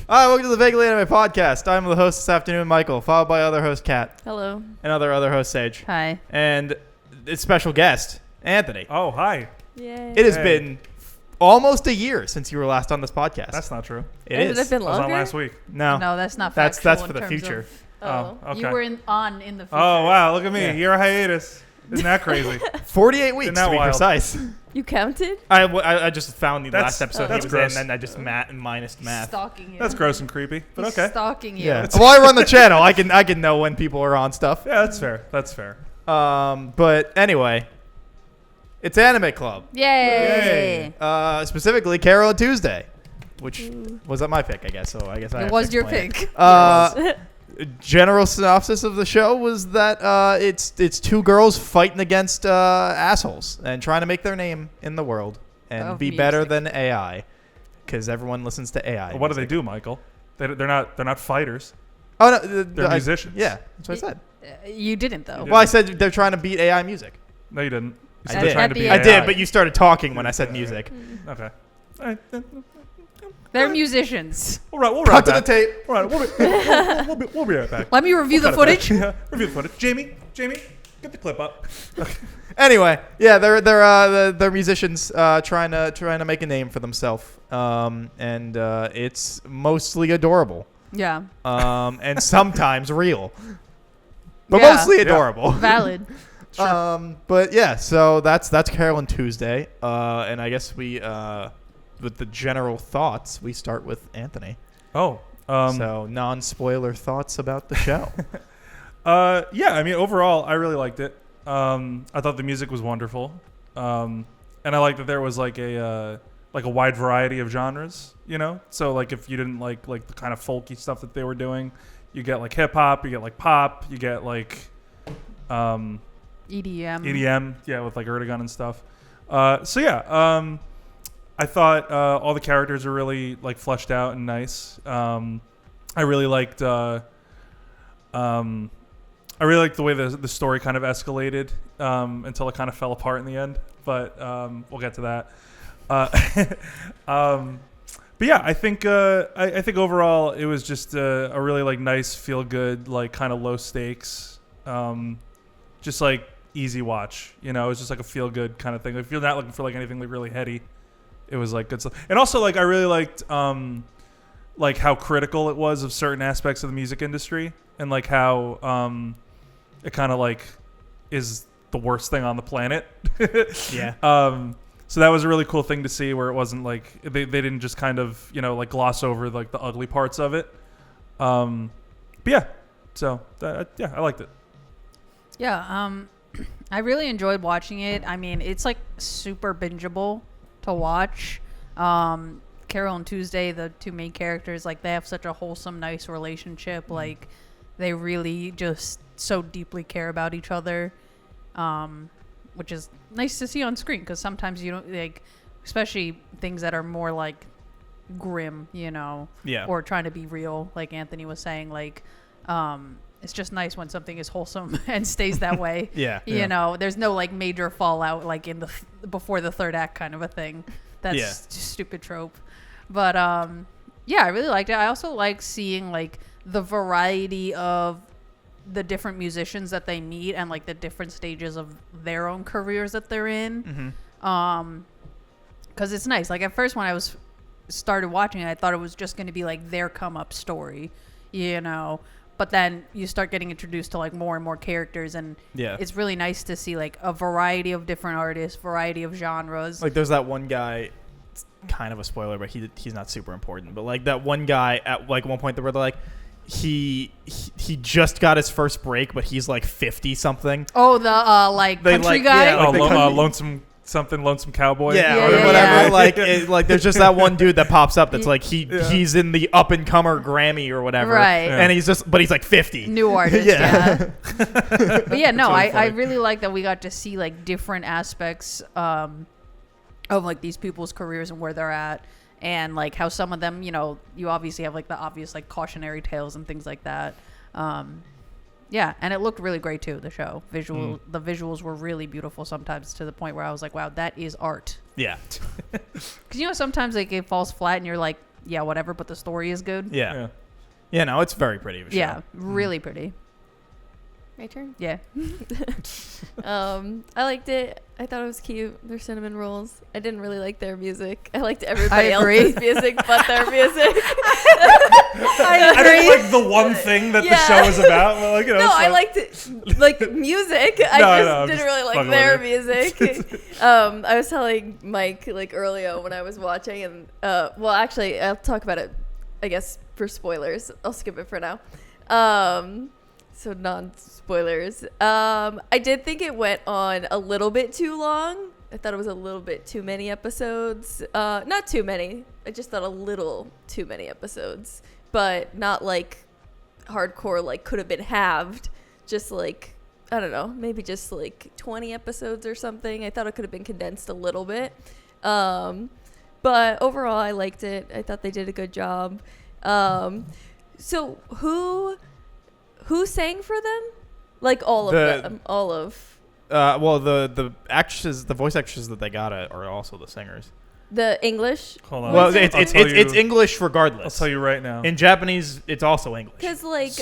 Hi, welcome to the Vaguely Anime Podcast. I'm the host this afternoon, Michael, followed by other host, Kat. Hello. And other host, Sage. Hi. And its special guest, Anthony. Oh, hi. Yay. It has been almost a year since you were last on this podcast. That's not true. It Has is. it been I was on longer? last week. No. No, that's not That's factual for in the terms future. of- Oh, okay. You were in the future. Oh, wow. Look at me. Yeah. Year hiatus. Isn't that crazy? 48 weeks, Isn't that to be wild? precise. You counted? I just found the That's- last episode that's he was gross. in, and I just minus math. Stalking you. That's gross and creepy, but He's okay. stalking you. Yeah. Well, I run the channel. I can know when people are on stuff. Yeah, that's fair. That's fair. But anyway, it's Anime Club. Yay. Specifically, Carole Tuesday, which was my pick, I guess. So I guess I It have was to your explain pick. it. General synopsis of the show was that it's two girls fighting against assholes and trying to make their name in the world and Of be better music. than AI, because everyone listens to AI. Well, what do they music. do, Michael? They're not fighters. Oh no, They're musicians. Yeah, that's what I said. You didn't, though. You Well, I said they're trying to beat AI music. No, you didn't. You I said did. they're trying At to the be end. I did, AI. but you started talking when I said music. Okay. All right. They're musicians. We'll Cut wrap to the that. tape. All right. We'll be right back. Let me review the Cut it back. footage. Yeah, review the footage. Jamie, get the clip up. Anyway, yeah, they're musicians trying to make a name for themselves, and it's mostly adorable, Yeah. and sometimes real, but Yeah. mostly Yeah. adorable. Valid. But yeah, so that's Carole and Tuesday, and I guess we with the general thoughts we start with Anthony. Oh. So non-spoiler thoughts about the show. Yeah, I mean, overall, I really liked it. I thought the music was wonderful, and I liked that there was like a wide variety of genres. You know, so like if you didn't like the kind of folky stuff that they were doing, you get like hip hop, you get like pop, you get like EDM. EDM, yeah, with like Erdogan and stuff. So yeah, I thought all the characters were really like fleshed out and nice. I really liked. I really liked the way the story kind of escalated until it kind of fell apart in the end. But we'll get to that. But yeah, I think overall it was just a really like nice, feel good, like kind of low stakes, just like easy watch. You know, it was just like a feel good kind of thing. If you're not looking for like anything like really heady, it was like good stuff. And also like I really liked like how critical it was of certain aspects of the music industry and like how it kind of like is the worst thing on the planet. Yeah. So that was a really cool thing to see, where it wasn't like they didn't just kind of, you know, like gloss over like the ugly parts of it. But yeah, so yeah, I liked it. Yeah. I really enjoyed watching it. I mean, it's like super bingeable to watch. Carole and Tuesday, the two main characters, like they have such a wholesome, nice relationship. Like they really just so deeply care about each other, which is nice to see on screen, because sometimes you don't like, especially things that are more like grim, you know, Yeah. or trying to be real, like Anthony was saying, like it's just nice when something is wholesome and stays that way. Yeah. You know, there's no like major fallout like in the before the third act kind of a thing. That's Yeah. just stupid trope. But yeah, I really liked it. I also like seeing like the variety of the different musicians that they meet and like the different stages of their own careers that they're in. Mm-hmm. Because it's nice. Like at first when I started watching it, I thought it was just going to be like their come up story, you know. But then you start getting introduced to like more and more characters, and Yeah. it's really nice to see like a variety of different artists, variety of genres. Like there's that one guy, it's kind of a spoiler, but he's not super important. But like that one guy at like one point where they're like, he just got his first break, but he's like 50 something. Oh, the like They, country like, guy. yeah, like, Lonesome cowboy. Yeah, Yeah, or yeah, whatever. yeah. Like there's just that one dude that pops up that's like he's in the up and comer Grammy or whatever, Right. And he's like 50. New artist, Yeah. yeah. But yeah, no, really I funny. really like that we got to see like different aspects of like these people's careers and where they're at, and like how some of them, you know, you obviously have like the obvious like cautionary tales and things like that. Yeah, and it looked really great too. The show, the visuals were really beautiful sometimes, to the point where I was like, wow, that is art. Yeah. Because you know sometimes like it falls flat and you're like, yeah, whatever, but the story is good. Yeah. Yeah, no, it's very pretty of a show. Yeah, really pretty. My turn. Yeah. I liked it. I thought it was cute. Their cinnamon rolls. I didn't really like their music. I liked everybody else's music but their music. I didn't like the one thing that the show is about. But like, No, I liked it, like music. I didn't really like their music. I was telling Mike like earlier when I was watching, and well, actually, I'll talk about it. I guess for spoilers, I'll skip it for now. So non-spoilers. I did think it went on a little bit too long. I thought it was a little bit too many episodes. Not too many. I just thought a little too many episodes. But not like hardcore, like could have been halved. Just like, I don't know, maybe just like 20 episodes or something. I thought it could have been condensed a little bit. But overall, I liked it. I thought they did a good job. So who sang for them? Like all of them. All of. Well, the actresses, the voice actresses that they got are also the singers. The English. Hold on. Well, it's English regardless. I'll tell you right now. In Japanese, it's also English. Because like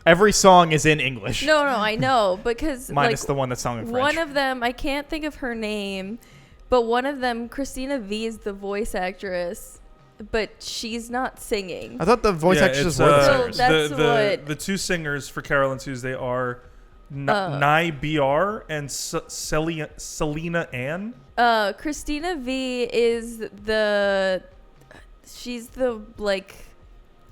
every song is in English. No, I know, because minus the one that's sung in French. One of them, I can't think of her name, but one of them, Christina V, is the voice actress. But she's not singing. I thought the voice actresses were the singers. That's the two singers for Carole and Tuesday are Nai BR and Selena Ann. Christina V is she's the like,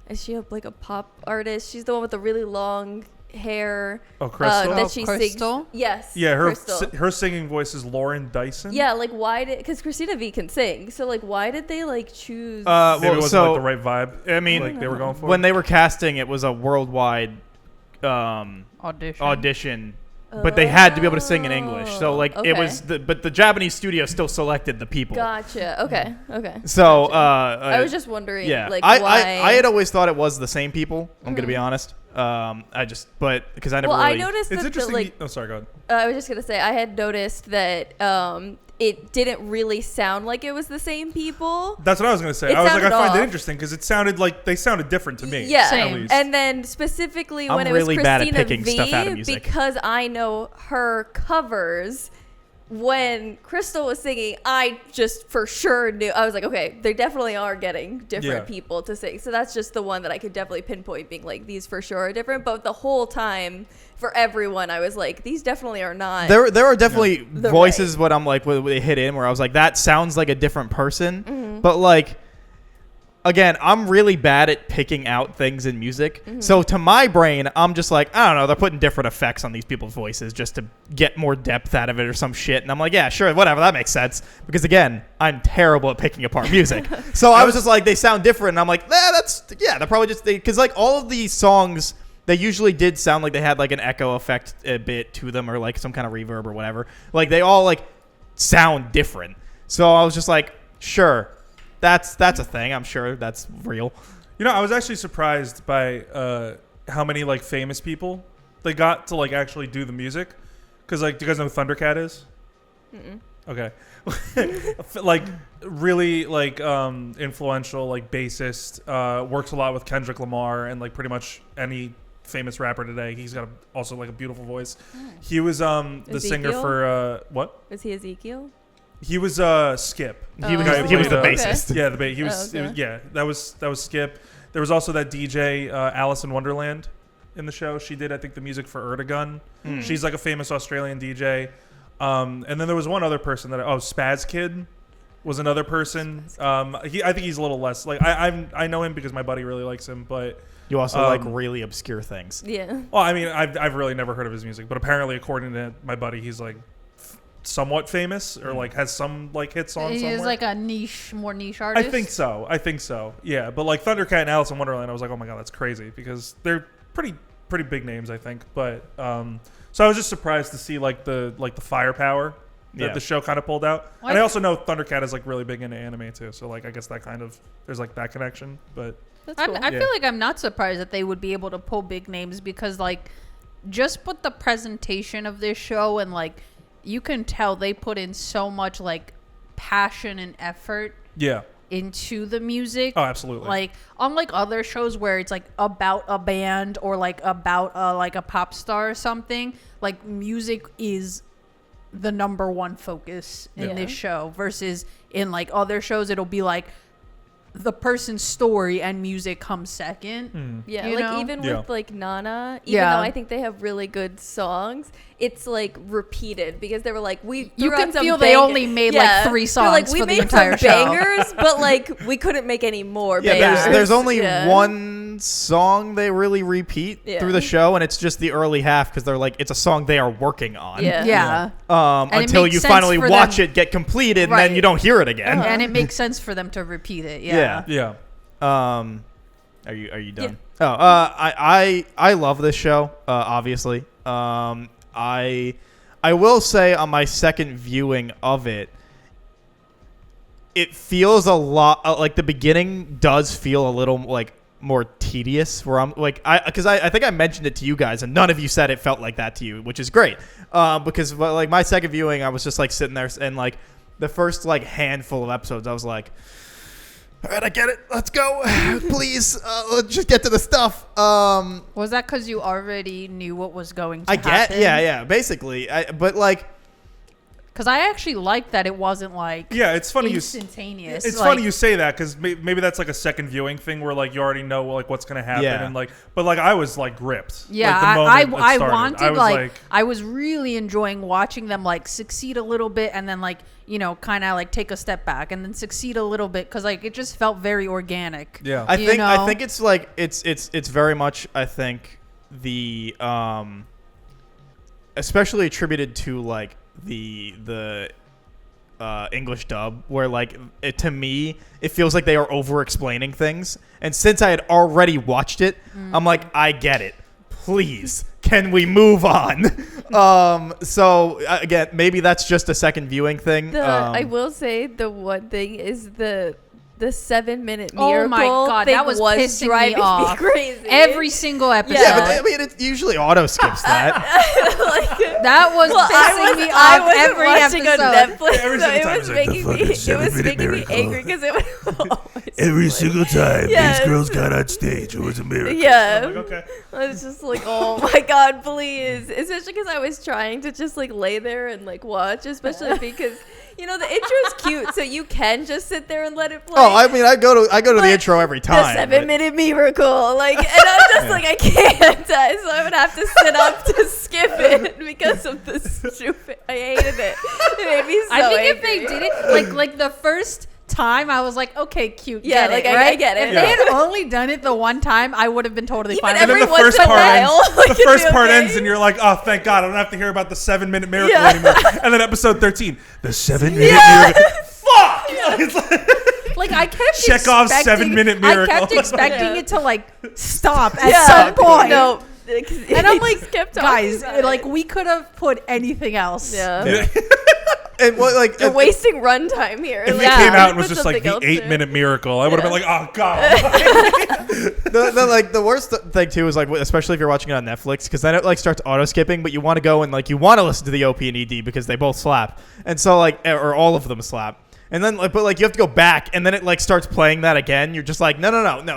is she like a pop artist? She's the one with the really long hair. Oh, Crystal. That she Crystal? sings. Yes. Yeah, Crystal. her singing voice is Lauren Dyson. Yeah, like why did? Because Christina V can sing, so like why did they like choose? Maybe it wasn't like the right vibe. I mean, like they were going for. When they were casting, it was a worldwide audition. But they had to be able to sing in English, so like it was. But the Japanese studio still selected the people. Gotcha. Okay. So gotcha. I was just wondering. Yeah, like I why. I had always thought it was the same people. I'm gonna be honest. Because I never. Well, really, I noticed it's that interesting. Oh, sorry. Go ahead. I was just gonna say I had noticed that it didn't really sound like it was the same people. That's what I was gonna say. I was like, I find it interesting because it sounded like they sounded different to me. Yeah, Same. And then specifically when I'm it was really Christina bad at picking V, stuff out of music. because I know her covers. When Crystal was singing, I just for sure knew. I was like, okay, they definitely are getting different people to sing. So that's just the one that I could definitely pinpoint, being like, these for sure are different. But the whole time, for everyone, I was like, these definitely are not. There are definitely voices, right. what I'm like, when they hit in, where I was like, that sounds like a different person. But like, again, I'm really bad at picking out things in music. So to my brain, I'm just like, I don't know, they're putting different effects on these people's voices just to get more depth out of it or some shit. And I'm like, yeah, sure, whatever, that makes sense. Because again, I'm terrible at picking apart music. So I was just like, they sound different. And I'm like, they're probably just, because like all of these songs, they usually did sound like they had like an echo effect a bit to them or like some kind of reverb or whatever. Like they all like sound different. So I was just like, sure. That's a thing. I'm sure that's real. You know, I was actually surprised by how many like famous people they got to like actually do the music. Because like, do you guys know who Thundercat is? Okay. Like really like influential like bassist. Works a lot with Kendrick Lamar and like pretty much any famous rapper today. He's got also like a beautiful voice. He was the singer for what? Was he Ezekiel? He was Skip. He was the bassist. Yeah, he was. Okay. Yeah, that was Skip. There was also that DJ Alice in Wonderland in the show. She did, I think, the music for Erdogan. She's like a famous Australian DJ. And then there was one other person Spaz Kid was another person. I think he's a little less like I know him because my buddy really likes him, but. You also like really obscure things. Yeah. Well, I mean, I've really never heard of his music, but apparently, according to my buddy, he's like somewhat famous or like has some like hit songs He somewhere. is like a more niche artist. I think so. Yeah, but like Thundercat and Alice in Wonderland, I was like, oh my god, that's crazy because they're pretty big names, I think. But so I was just surprised to see like the firepower that the show kind of pulled out. Well, and I also know Thundercat is like really big into anime too, so like I guess that kind of there's like that connection. But That's cool. I feel like I'm not surprised that they would be able to pull big names because like just with the presentation of this show and like you can tell they put in so much like passion and effort. yeah. into the music. Oh, absolutely. Like unlike other shows where it's like about a band or like about like a pop star or something, like music is the number one focus in this show versus in like other shows it'll be like the person's story and music comes second. Yeah, you like know? even with like Nana, even Yeah. though I think they have really good songs, it's like repeated because they were like You threw can out some feel they only made like 3 They're songs like, we for the made entire some show. bangers, but like we couldn't make any more Yeah, bangers. there's only Yeah. one song they really repeat through the show, and it's just the early half because they're like it's a song they are working on. Yeah. And it until makes you sense finally for watch them- it get completed, and Right. then you don't hear it again. And it makes sense for them to repeat it. Yeah. Yeah. Are you done? Oh, I love this show. Obviously, I will say on my second viewing of it, it feels a lot like the beginning does feel a little like more tedious. Where I'm like, because I think I mentioned it to you guys, and none of you said it felt like that to you, which is great. Because like my second viewing, I was just like sitting there and like the first like handful of episodes, I was like, all right, I get it. Let's go. Please, let's just get to the stuff. Was that because you already knew what was going to happen? Yeah, basically. But like, because I actually liked that it wasn't like Yeah, it's funny instantaneous. It's like, funny you say that because maybe that's like a second viewing thing where like you already know like what's gonna happen Yeah. and like, but like I was like gripped. Yeah, like, the moment I it started. wanted I was like I was really enjoying watching them like succeed a little bit and then like kind of like take a step back and then succeed a little bit because like it just felt very organic. Yeah, I think it's like it's very much I think the especially attributed to like the English dub where like to me it feels like they are over explaining things, and since I had already watched it, I'm like, I get it, please can we move on? So again, maybe that's just a second viewing thing. I will say the one thing is the 7-minute miracle. Oh my god, thing that was pissing driving me off. crazy. Every single episode. Yeah, but I mean, it usually auto skips that. That was pissing me off every watching episode. on Netflix, Every so single it time was it's like, making "The me fucking it was 7-minute making me miracle." angry because it would always Every play. single time Yes. these girls got on stage, it was a miracle. Yeah. I'm like, okay. I was just like, oh my god, please. Especially because I was trying to just like lay there and like watch, especially because the intro's cute, so you can just sit there and let it play. Oh, I mean, I go to the But intro every the time. 7-minute miracle, like, and I'm just like, I can't, so I would have to sit up to skip it because of the stupid. I hated it. It made me so I think if angry. they did it like the first time, I was like, okay, cute. Yeah, get like, it, I right? get it. If they had only done it the one time, I would have been totally Even fine. And then every the once first in a part ends. while, like, The it'd first be part okay. ends, and you're like, "Oh, thank God, I don't have to hear about the 7-minute miracle Yeah. anymore." And then episode 13, the 7-minute Yeah. miracle. Fuck! It's like, Like I kept Chekhov's expecting- 7-minute I miracle. kept expecting Yeah. it to like stop at Yeah. some point. No. And I'm like, kept guys, talking about like it. we could have put anything else. Yeah. Yeah. and what like You're wasting runtime here. If Like, it came out and put was just like something the else there. 8-minute miracle, I would have been like, "Oh God!" the worst thing too is like especially if you're watching it on Netflix because then it like starts auto skipping, but you want to go and like you want to listen to the OP and ED because they both slap, and so like or all of them slap. And then, like, but like you have to go back, and then it like starts playing that again. You're just like, no.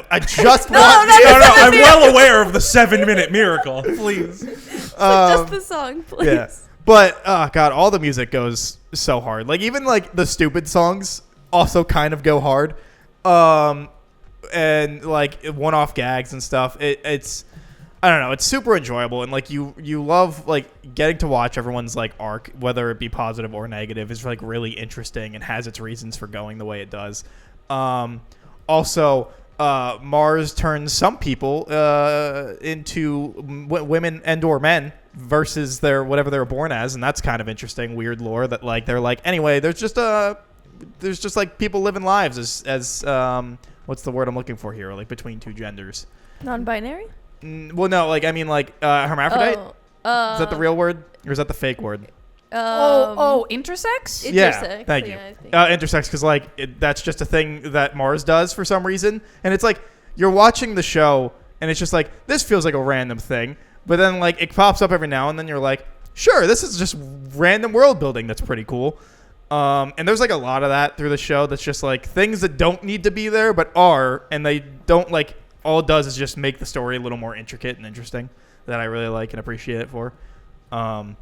I just want. No, I'm well aware of the 7-minute miracle. Please. Just the song, please. Yeah, but God, all the music goes so hard. Like even like the stupid songs also kind of go hard, and like one-off gags and stuff. It's I don't know. It's super enjoyable, and like you love like getting to watch everyone's like arc, whether it be positive or negative, is like really interesting and has its reasons for going the way it does. Also, Mars turns some people into women and/or men versus their whatever they were born as, and that's kind of interesting, weird lore that like they're like anyway. There's just like people living lives as what's the word I'm looking for here? Like between two genders. Non-binary? Well, no, like I mean, like hermaphrodite. Oh, Is that the real word or is that the fake word? Intersex? Intersex, Thank you. yeah, I think. Intersex, because like that's just a thing that Mars does for some reason, and it's like you're watching the show, and it's just like this feels like a random thing, but then like it pops up every now and then. You're like, sure, this is just random world building. That's pretty cool. And there's like a lot of that through the show that's just like things that don't need to be there but are, and they don't like, all it does is just make the story a little more intricate and interesting that I really like and appreciate it for. But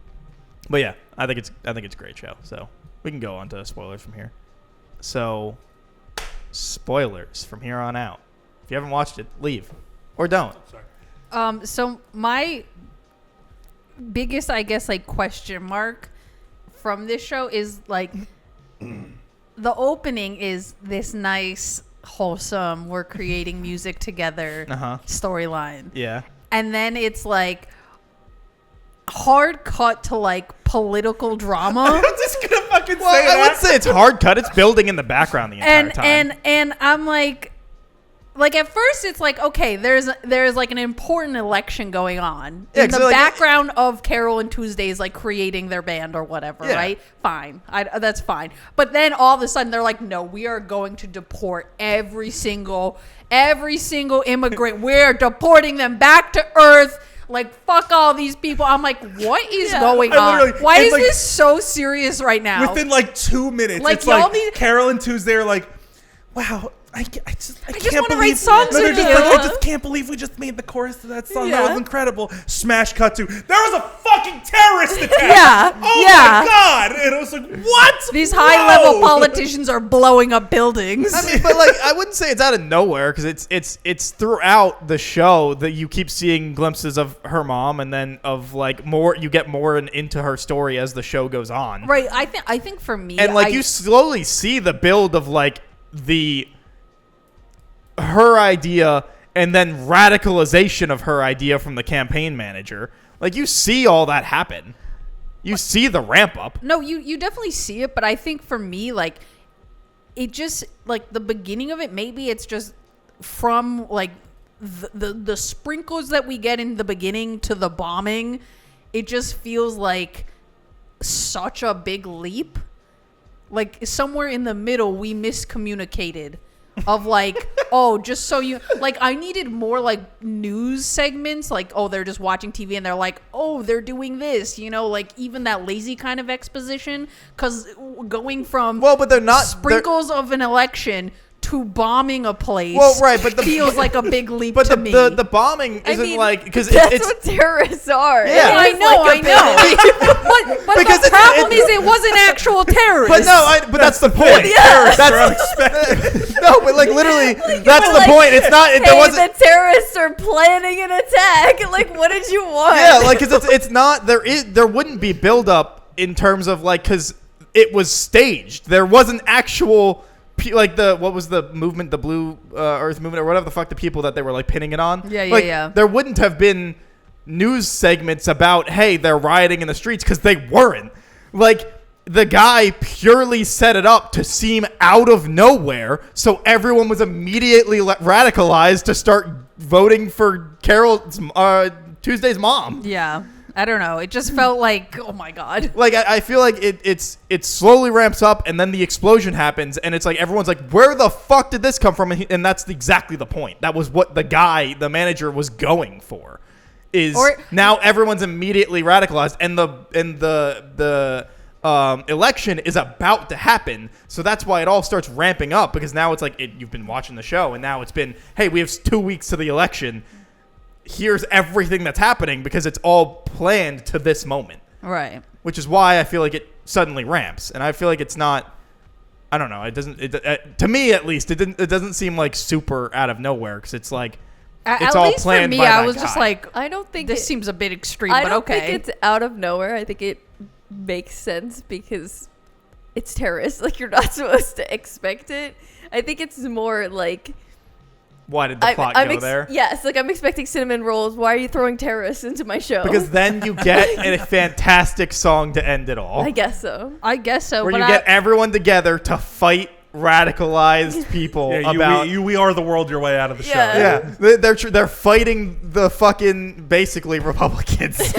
yeah, I think it's a great show. So we can go on to spoilers from here. So spoilers from here on out. If you haven't watched it, leave or don't. Sorry. So my biggest, I guess, like question mark from this show is like the opening is this nice, wholesome, we're creating music together storyline. Yeah. And then it's like hard cut to like political drama. I'm just gonna fucking say I that. would say it's hard cut. It's building in the background the entire time. And I'm like at first it's like, okay, there's like an important election going on in the background of Carole and Tuesday's like creating their band or whatever, right? Fine. That's fine. But then all of a sudden they're like, no, we are going to deport every single immigrant. We're deporting them back to Earth. Like, fuck all these people. I'm like, what is going on? Why is this so serious right now? Within like 2 minutes, like, it's like Carole and Tuesday are like, wow, I just can't wanna believe write songs they're with just you. like, I just can't believe we just made the chorus to that song. That was incredible. Smash cut to, there was a fucking terrorist attack. My God. And I was like, what? These high-level politicians are blowing up buildings. I mean, but like, I wouldn't say it's out of nowhere because it's throughout the show that you keep seeing glimpses of her mom, and then of like more, you get more into her story as the show goes on. Right. I think for me, and like you slowly see the build of like her idea and then radicalization of her idea from the campaign manager. Like you see all that happen. You see the ramp up. No, you definitely see it, but I think for me, like, it just, like, the beginning of it, maybe it's just from, like, the sprinkles that we get in the beginning to the bombing, it just feels like such a big leap. Like, somewhere in the middle, we miscommunicated. Of like, oh, just so you like, I needed more like news segments, like, oh, they're just watching TV and they're like, oh, they're doing this, you know, like even that lazy kind of exposition, because going from but they're not sprinkles of an election to bombing a place. But feels like a big leap to me. But the bombing isn't like because that's what terrorists are. Yeah, I know. But because the problem is it wasn't actual terrorists. But no, but that's the point. Yeah. That's no, but like literally, that's the point. It's not. Hey, there wasn't. The terrorists are planning an attack. Like, what did you want? Yeah, like because it's not. There wouldn't be buildup in terms of like because it was staged. There wasn't actual. Like what was the movement, the Blue Earth movement, or whatever the fuck the people that they were like pinning it on. Yeah. There wouldn't have been news segments about, hey, they're rioting in the streets, because they weren't. Like the guy purely set it up to seem out of nowhere, so everyone was immediately radicalized to start voting for Carole's Tuesday's mom. Yeah. I don't know. It just felt like, oh my God. Like I feel like it slowly ramps up, and then the explosion happens, and it's like everyone's like, where the fuck did this come from? And that's exactly the point. That was what the manager was going for. Now everyone's immediately radicalized, and the election is about to happen. So that's why it all starts ramping up, because now it's like you've been watching the show, and now it's been, hey, we have 2 weeks to the election. Here's everything that's happening, because it's all planned to this moment. Right. Which is why I feel like it suddenly ramps. And I feel like it's not, I don't know. It doesn't, to me at least, it doesn't seem like super out of nowhere, because it's like, it's all planned by that guy. I was just like, I don't think this seems a bit extreme, but okay. I don't think it's out of nowhere. I think it makes sense because it's terrorists. Like, you're not supposed to expect it. I think it's more like, why did the plot go there? Yes, like I'm expecting cinnamon rolls. Why are you throwing terrorists into my show? Because then you get a fantastic song to end it all. I guess so. Where you get everyone together to fight radicalized people about we are the world your way out of the show. Yeah, they're fighting the fucking basically Republicans.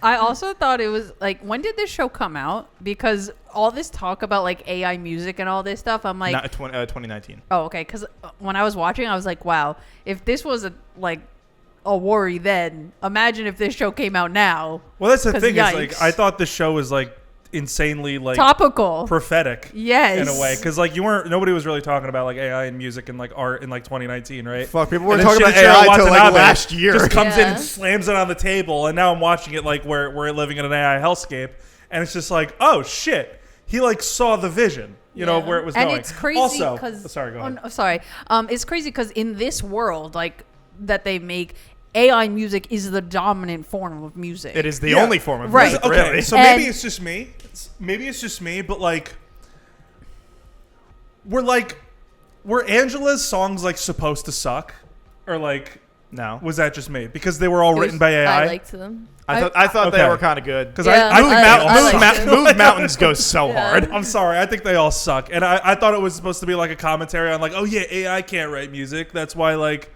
I also thought it was like, when did this show come out? Because all this talk about like AI music and all this stuff, I'm like, 2019. Oh, okay. Because when I was watching, I was like, wow, if this was a worry then, imagine if this show came out now. Well, that's the thing. Yikes. Is like, I thought the show was like, insanely like topical, prophetic. Yes, in a way, because like nobody was really talking about like AI and music and like art in like 2019, right? Fuck, people were talking about AI until like last year. Just comes in and slams it on the table, and now I'm watching it like we're living in an AI hellscape, and it's just like, oh shit, he like saw the vision, you know, where it was going. And it's crazy also, because sorry, go ahead. Sorry, it's crazy because in this world, like that they make. AI music is the dominant form of music. It is the only form of right. music, Okay, really. so maybe it's just me. Maybe it's just me, but like, were Angela's songs like supposed to suck, or like, no? Was that just me? Because they were all written by AI. I liked them. I thought they were kind of good. Because Move Mountains goes so hard. I'm sorry, I think they all suck, and I thought it was supposed to be like a commentary on like, oh yeah, AI can't write music. That's why like,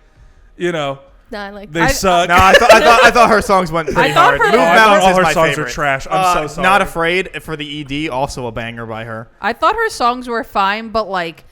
you know. No, I like they suck. No, I thought her songs went pretty hard. Move Mountains all her is my songs favorite. are trash. I'm so sorry. Not Afraid for the ED, also a banger by her. I thought her songs were fine, but like,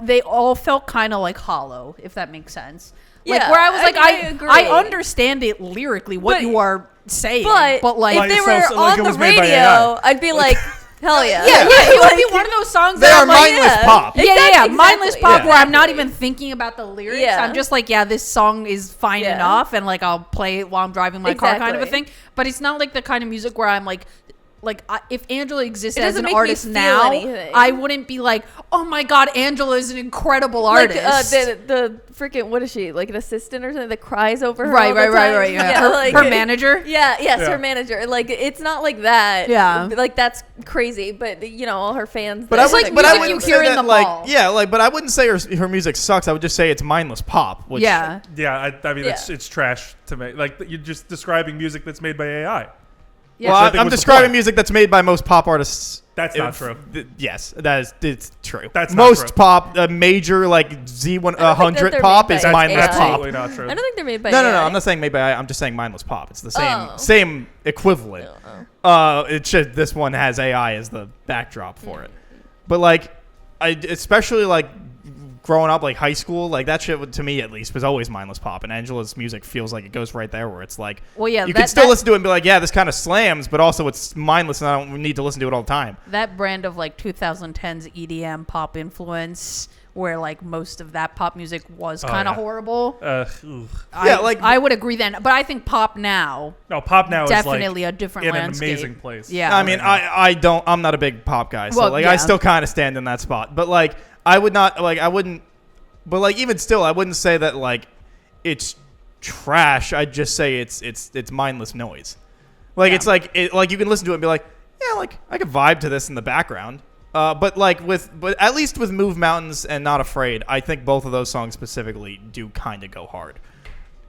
they all felt kind of like hollow, if that makes sense. Like Yeah, where I was like, I agree. I understand it lyrically what you are saying, but like if they so- were so, like, on it the was made by radio, AI. I'd be like, hell yeah. it would be one of those songs They that are I'm like, mindless pop. Yeah, mindless pop Yeah. where I'm not even thinking about the lyrics. Yeah. I'm just like, this song is fine Yeah. enough, and like I'll play it while I'm driving my car, kind of a Exactly. thing. But it's not like the kind of music where I'm like if Angela existed It as doesn't an make me artist feel now, anything. I wouldn't be like, oh my god, Angela is an incredible Like artist. the freaking, what is she, like an assistant or something that cries over her right. all the time? Yeah. Yeah, Her manager. Yeah. her manager. Like it's not like that. Yeah. Like that's crazy, but you know, all her fans. But It's I like would, but I music wouldn't you hear say in that, the like, mall. yeah, like, but I wouldn't say her music sucks. I would just say it's mindless pop. Which, Yeah. Yeah, I mean, Yeah. it's trash to me. Like you're just describing music that's made by AI. Yeah. Well, So I think I'm was the describing point. music that's made by most pop artists. That's not true. Yes, it's true. That's not most true. pop, major like Z100 they're pop made is by mindless AI. pop. Absolutely not true. I don't think they're made by No, AI. I'm not saying made by AI. I'm just saying mindless pop. It's the same Oh. same equivalent. It's just this one has AI as the backdrop for it. But like, especially like growing up, like high school, like that shit to me at least was always mindless pop. And Angela's music feels like it goes right there, where it's like, Well, yeah, you can that- still that- listen to it and be like, yeah, this kind of slams, but also it's mindless, and I don't need to listen to it all the time. That brand of like 2010s EDM pop influence, where like most of that pop music was kind of horrible. Ooh. Yeah, like- I would agree then, but I think pop now No, pop now definitely is a like different in landscape. an amazing place. Yeah, I mean, I'm not a big pop guy, so Well, like yeah. I still kind of stand in that spot. But like, I wouldn't. But like, even still, I wouldn't say that like it's trash. I'd just say it's mindless noise. Like it's like you can listen to it and be like, yeah, like I could vibe to this in the background. But at least with Move Mountains and Not Afraid, I think both of those songs specifically do kind of go hard.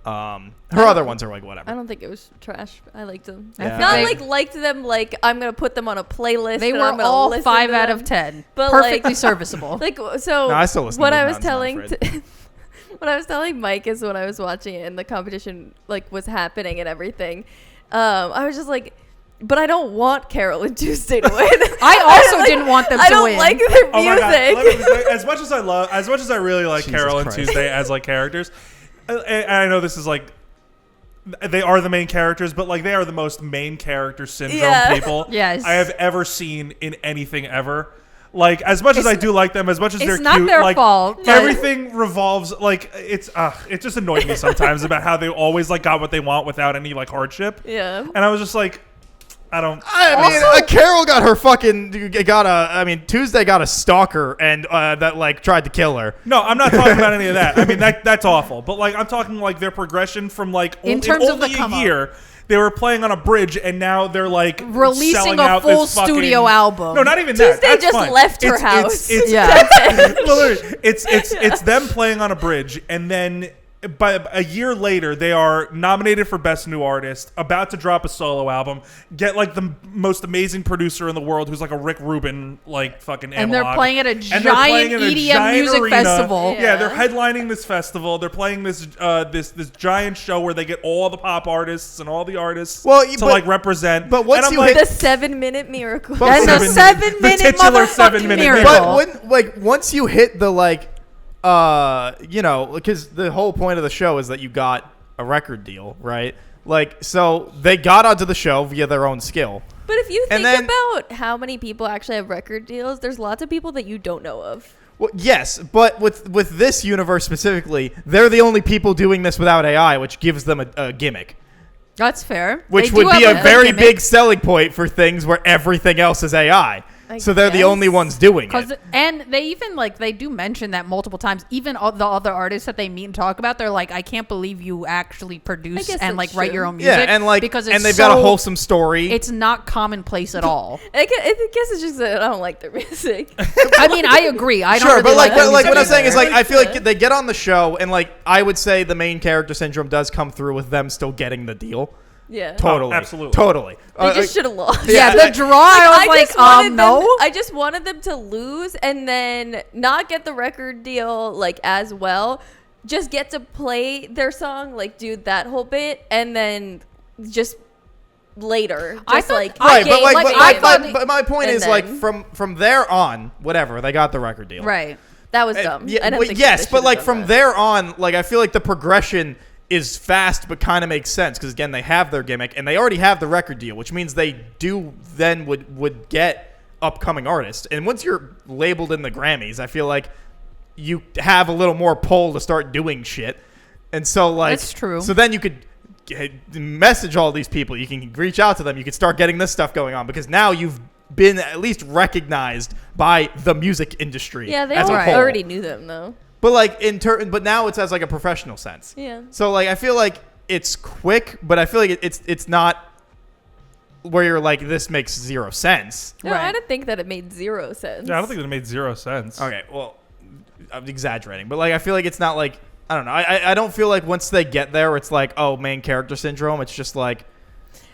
Her other ones are like whatever. I don't think it was trash. I liked them. Yeah. Not They- like liked them like I'm gonna put them on a playlist. they and were I'm gonna all listen 5 to out them. of 10, But, perfectly like- serviceable. Like so. No, I still listen What to I Move was Mountains, telling, Not what I was telling Mike is when I was watching it and the competition like was happening and everything. I was just like, but I don't want Carole and Tuesday to win. I also didn't want them I to don't win. like their Oh my God. music. As much as I really like Jesus Carole and Christ. Tuesday as like characters, and I know this is like they are the main characters, but like they are the most main character syndrome Yeah. people Yes. I have ever seen in anything ever. Like as much as I do like them, as much as it's they're not cute, their like fault, but- everything revolves like it just annoyed me sometimes about how they always like got what they want without any like hardship. Yeah. And I was just like, I don't. I mean, Carole got her Tuesday got a stalker and that like tried to kill her. No, I'm not talking about any of that. I mean, that's awful. But like, I'm talking like their progression from like In terms of the only come a up. year. They were playing on a bridge, and now they're like Releasing selling a out full this fucking- studio album. No, not even that. Tuesday That's just fine. left her house. It's, Yeah. literally, it's them playing on a bridge, and then by a year later, they are nominated for Best New Artist, about to drop a solo album, get like the most amazing producer in the world, who's like a Rick Rubin, like fucking And they're analog. playing at a And they're giant playing in a EDM giant music arena. festival. Yeah, they're Yeah. headlining this festival. They're playing this this giant show where they get all the pop artists and all the artists to but- like represent. but once And I'm you like, hit- The 7-minute miracle. But- And the Seven- 7-minute the titular motherfucking 7-minute miracle. But when like once you hit the like because the whole point of the show is that you got a record deal, right? Like so they got onto the show via their own skill. But if you think then, about how many people actually have record deals, there's lots of people that you don't know of. Well, yes, but with this universe specifically, they're the only people doing this without AI, which gives them a gimmick. That's fair. Which They would do be a have very gimmick. big selling point for things where everything else is AI. So they're the only ones doing it. And they even they do mention that multiple times. Even all the other artists that they meet and talk about, they're like, I can't believe you actually produce and write your own music. Yeah, and because and they've got a wholesome story. It's not commonplace at all. I guess it's just that I don't like their music. I mean, I agree. I don't sure, really but like what I'm saying is I feel Yeah. like they get on the show and I would say the main character syndrome does come through with them still getting the deal. Yeah. Totally. Absolutely. Totally. They just should have lost. Yeah, the draw. I was no. I just wanted them to lose and then not get the record deal as well. Just get to play their song, do that whole bit, and then just later, I just thought- right, but my point is then- from there on, whatever, they got the record deal. Right. that was dumb. Yeah, I don't think yes, they but should've done from that. there on, I feel like the progression is fast but kind of makes sense because again they have their gimmick and they already have the record deal, which means they do then would get upcoming artists. And once you're labeled in the Grammys, I feel like you have a little more pull to start doing shit. And so That's true. So then you could message all these people, you can reach out to them, you can start getting this stuff going on because now you've been at least recognized by the music industry. Yeah, they as a whole. already knew them though. But but now it's as a professional sense. Yeah. So I feel like it's quick, but I feel like it's not where you're this makes zero sense. No, Right. I didn't think that it made zero sense. Yeah, I don't think it made zero sense. Okay, well, I'm exaggerating, but I feel like it's not I don't know. I don't feel like once they get there, it's main character syndrome. It's just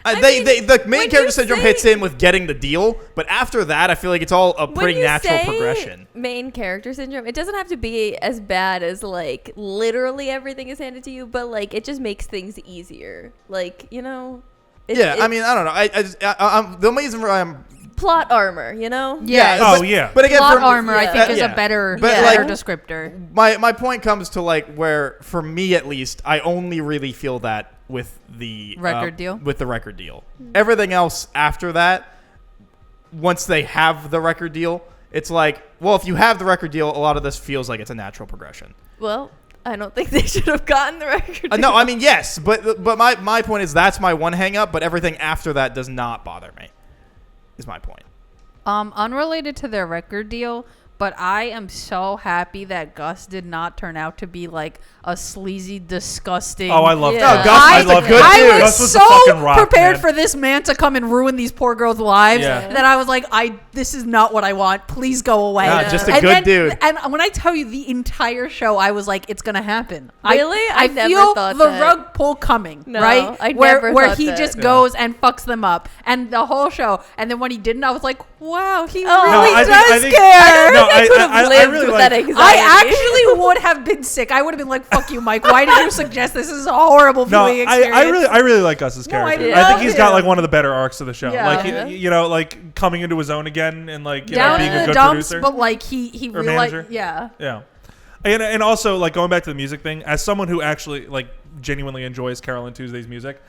the main when character you syndrome say- hits in with getting the deal, but after that, I feel like it's all a When pretty you natural say progression. Main character syndrome. It doesn't have to be as bad as literally everything is handed to you, but it just makes things easier. Yeah, I mean, I don't know. I'm the reason why I'm plot armor. Yeah. But again, Plot for, armor, I think, is yeah. a better, But, better descriptor. My point comes to where for me at least I only really feel that with the Record deal? with the record deal. Everything else after that, once they have the record deal, it's if you have the record deal, a lot of this feels like it's a natural progression. Well, I don't think they should have gotten the record. No, I mean yes, but my point is that's my one hang up, but everything after that does not bother me. Is my point. Unrelated to their record deal, but I am so happy that Gus did not turn out to be a sleazy, disgusting. Oh, I love Yeah. that. No, Gus I was a love good that. dude. I Gus was a so fucking rock, prepared man. for this man to come and ruin these poor girls' lives Yeah. that I was this is not what I want. Please go away. Nah, just a And good then- dude. And when I tell you the entire show, I was it's gonna happen. Really? I never feel thought the that. rug pull coming. No, right? I where never where thought he that. just Yeah. goes and fucks them up, and the whole show. And then when he didn't, I was wow, he Oh. really No, I does think- care. No, I could have I lived really with like- that anxiety. I actually would have been sick. I would have been fuck you, Mike. Why did you suggest this? This is a horrible No, viewing experience. I really like Gus's No, I character. love I think he's got him. one of the better arcs of the show. Yeah. Coming into his own again and Down being in a the good dumps, producer. but he Or realized, manager. yeah. Yeah. And also going back to the music thing, as someone who actually genuinely enjoys Carole and Tuesday's music,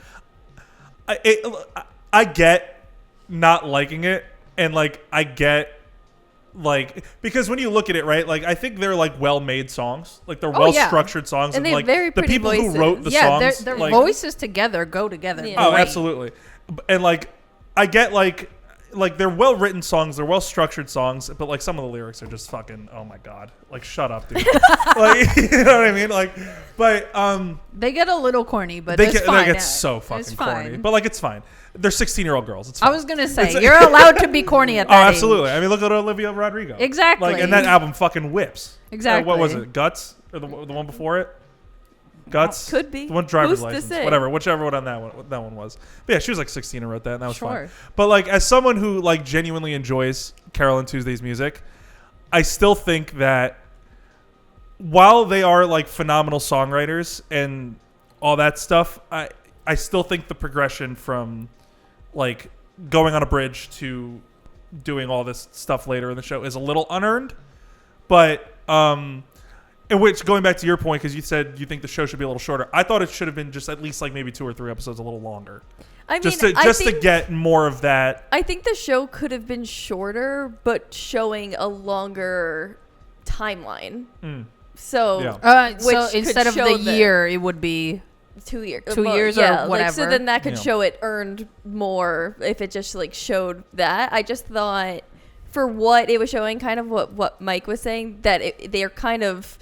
I get not liking it, and I get because when you look at it, right, I think they're well-made songs, they're well-structured songs, And they have very the pretty people voices. who wrote the Yeah, songs, their voices together go together. Yeah. oh, great. absolutely, and I get they're well-written songs, they're well-structured songs, but some of the lyrics are just fucking, oh my god, shut up, dude. You know what I mean? But They get a little corny, but they it's get, fine. they get so fucking corny. fine. But it's fine. They're 16-year-old girls. It's I fine. was gonna say you're allowed to be corny at Oh, that absolutely. age. I mean, look at Olivia Rodrigo. Exactly. And that album fucking whips. Exactly. What was it? Guts or the one before it? Guts Could be. The one driver's Who's to license, say? whichever one that one was. But yeah, she was 16 and wrote that, and that was Sure. fine. But as someone who genuinely enjoys Carole and Tuesday's music, I still think that while they are phenomenal songwriters and all that stuff, I still think the progression from going on a bridge to doing all this stuff later in the show is a little unearned. But and In which, going back to your point, because you said you think the show should be a little shorter, I thought it should have been just at least like maybe 2 or 3 episodes a little longer. I mean, just to get more of that. I think the show could have been shorter, but showing a longer timeline. So, so instead of the year, it would be 2 years. 2 years or whatever. So then that could show it earned more if it just like showed that. I just thought for what it was showing, kind of what Mike was saying, that they're kind of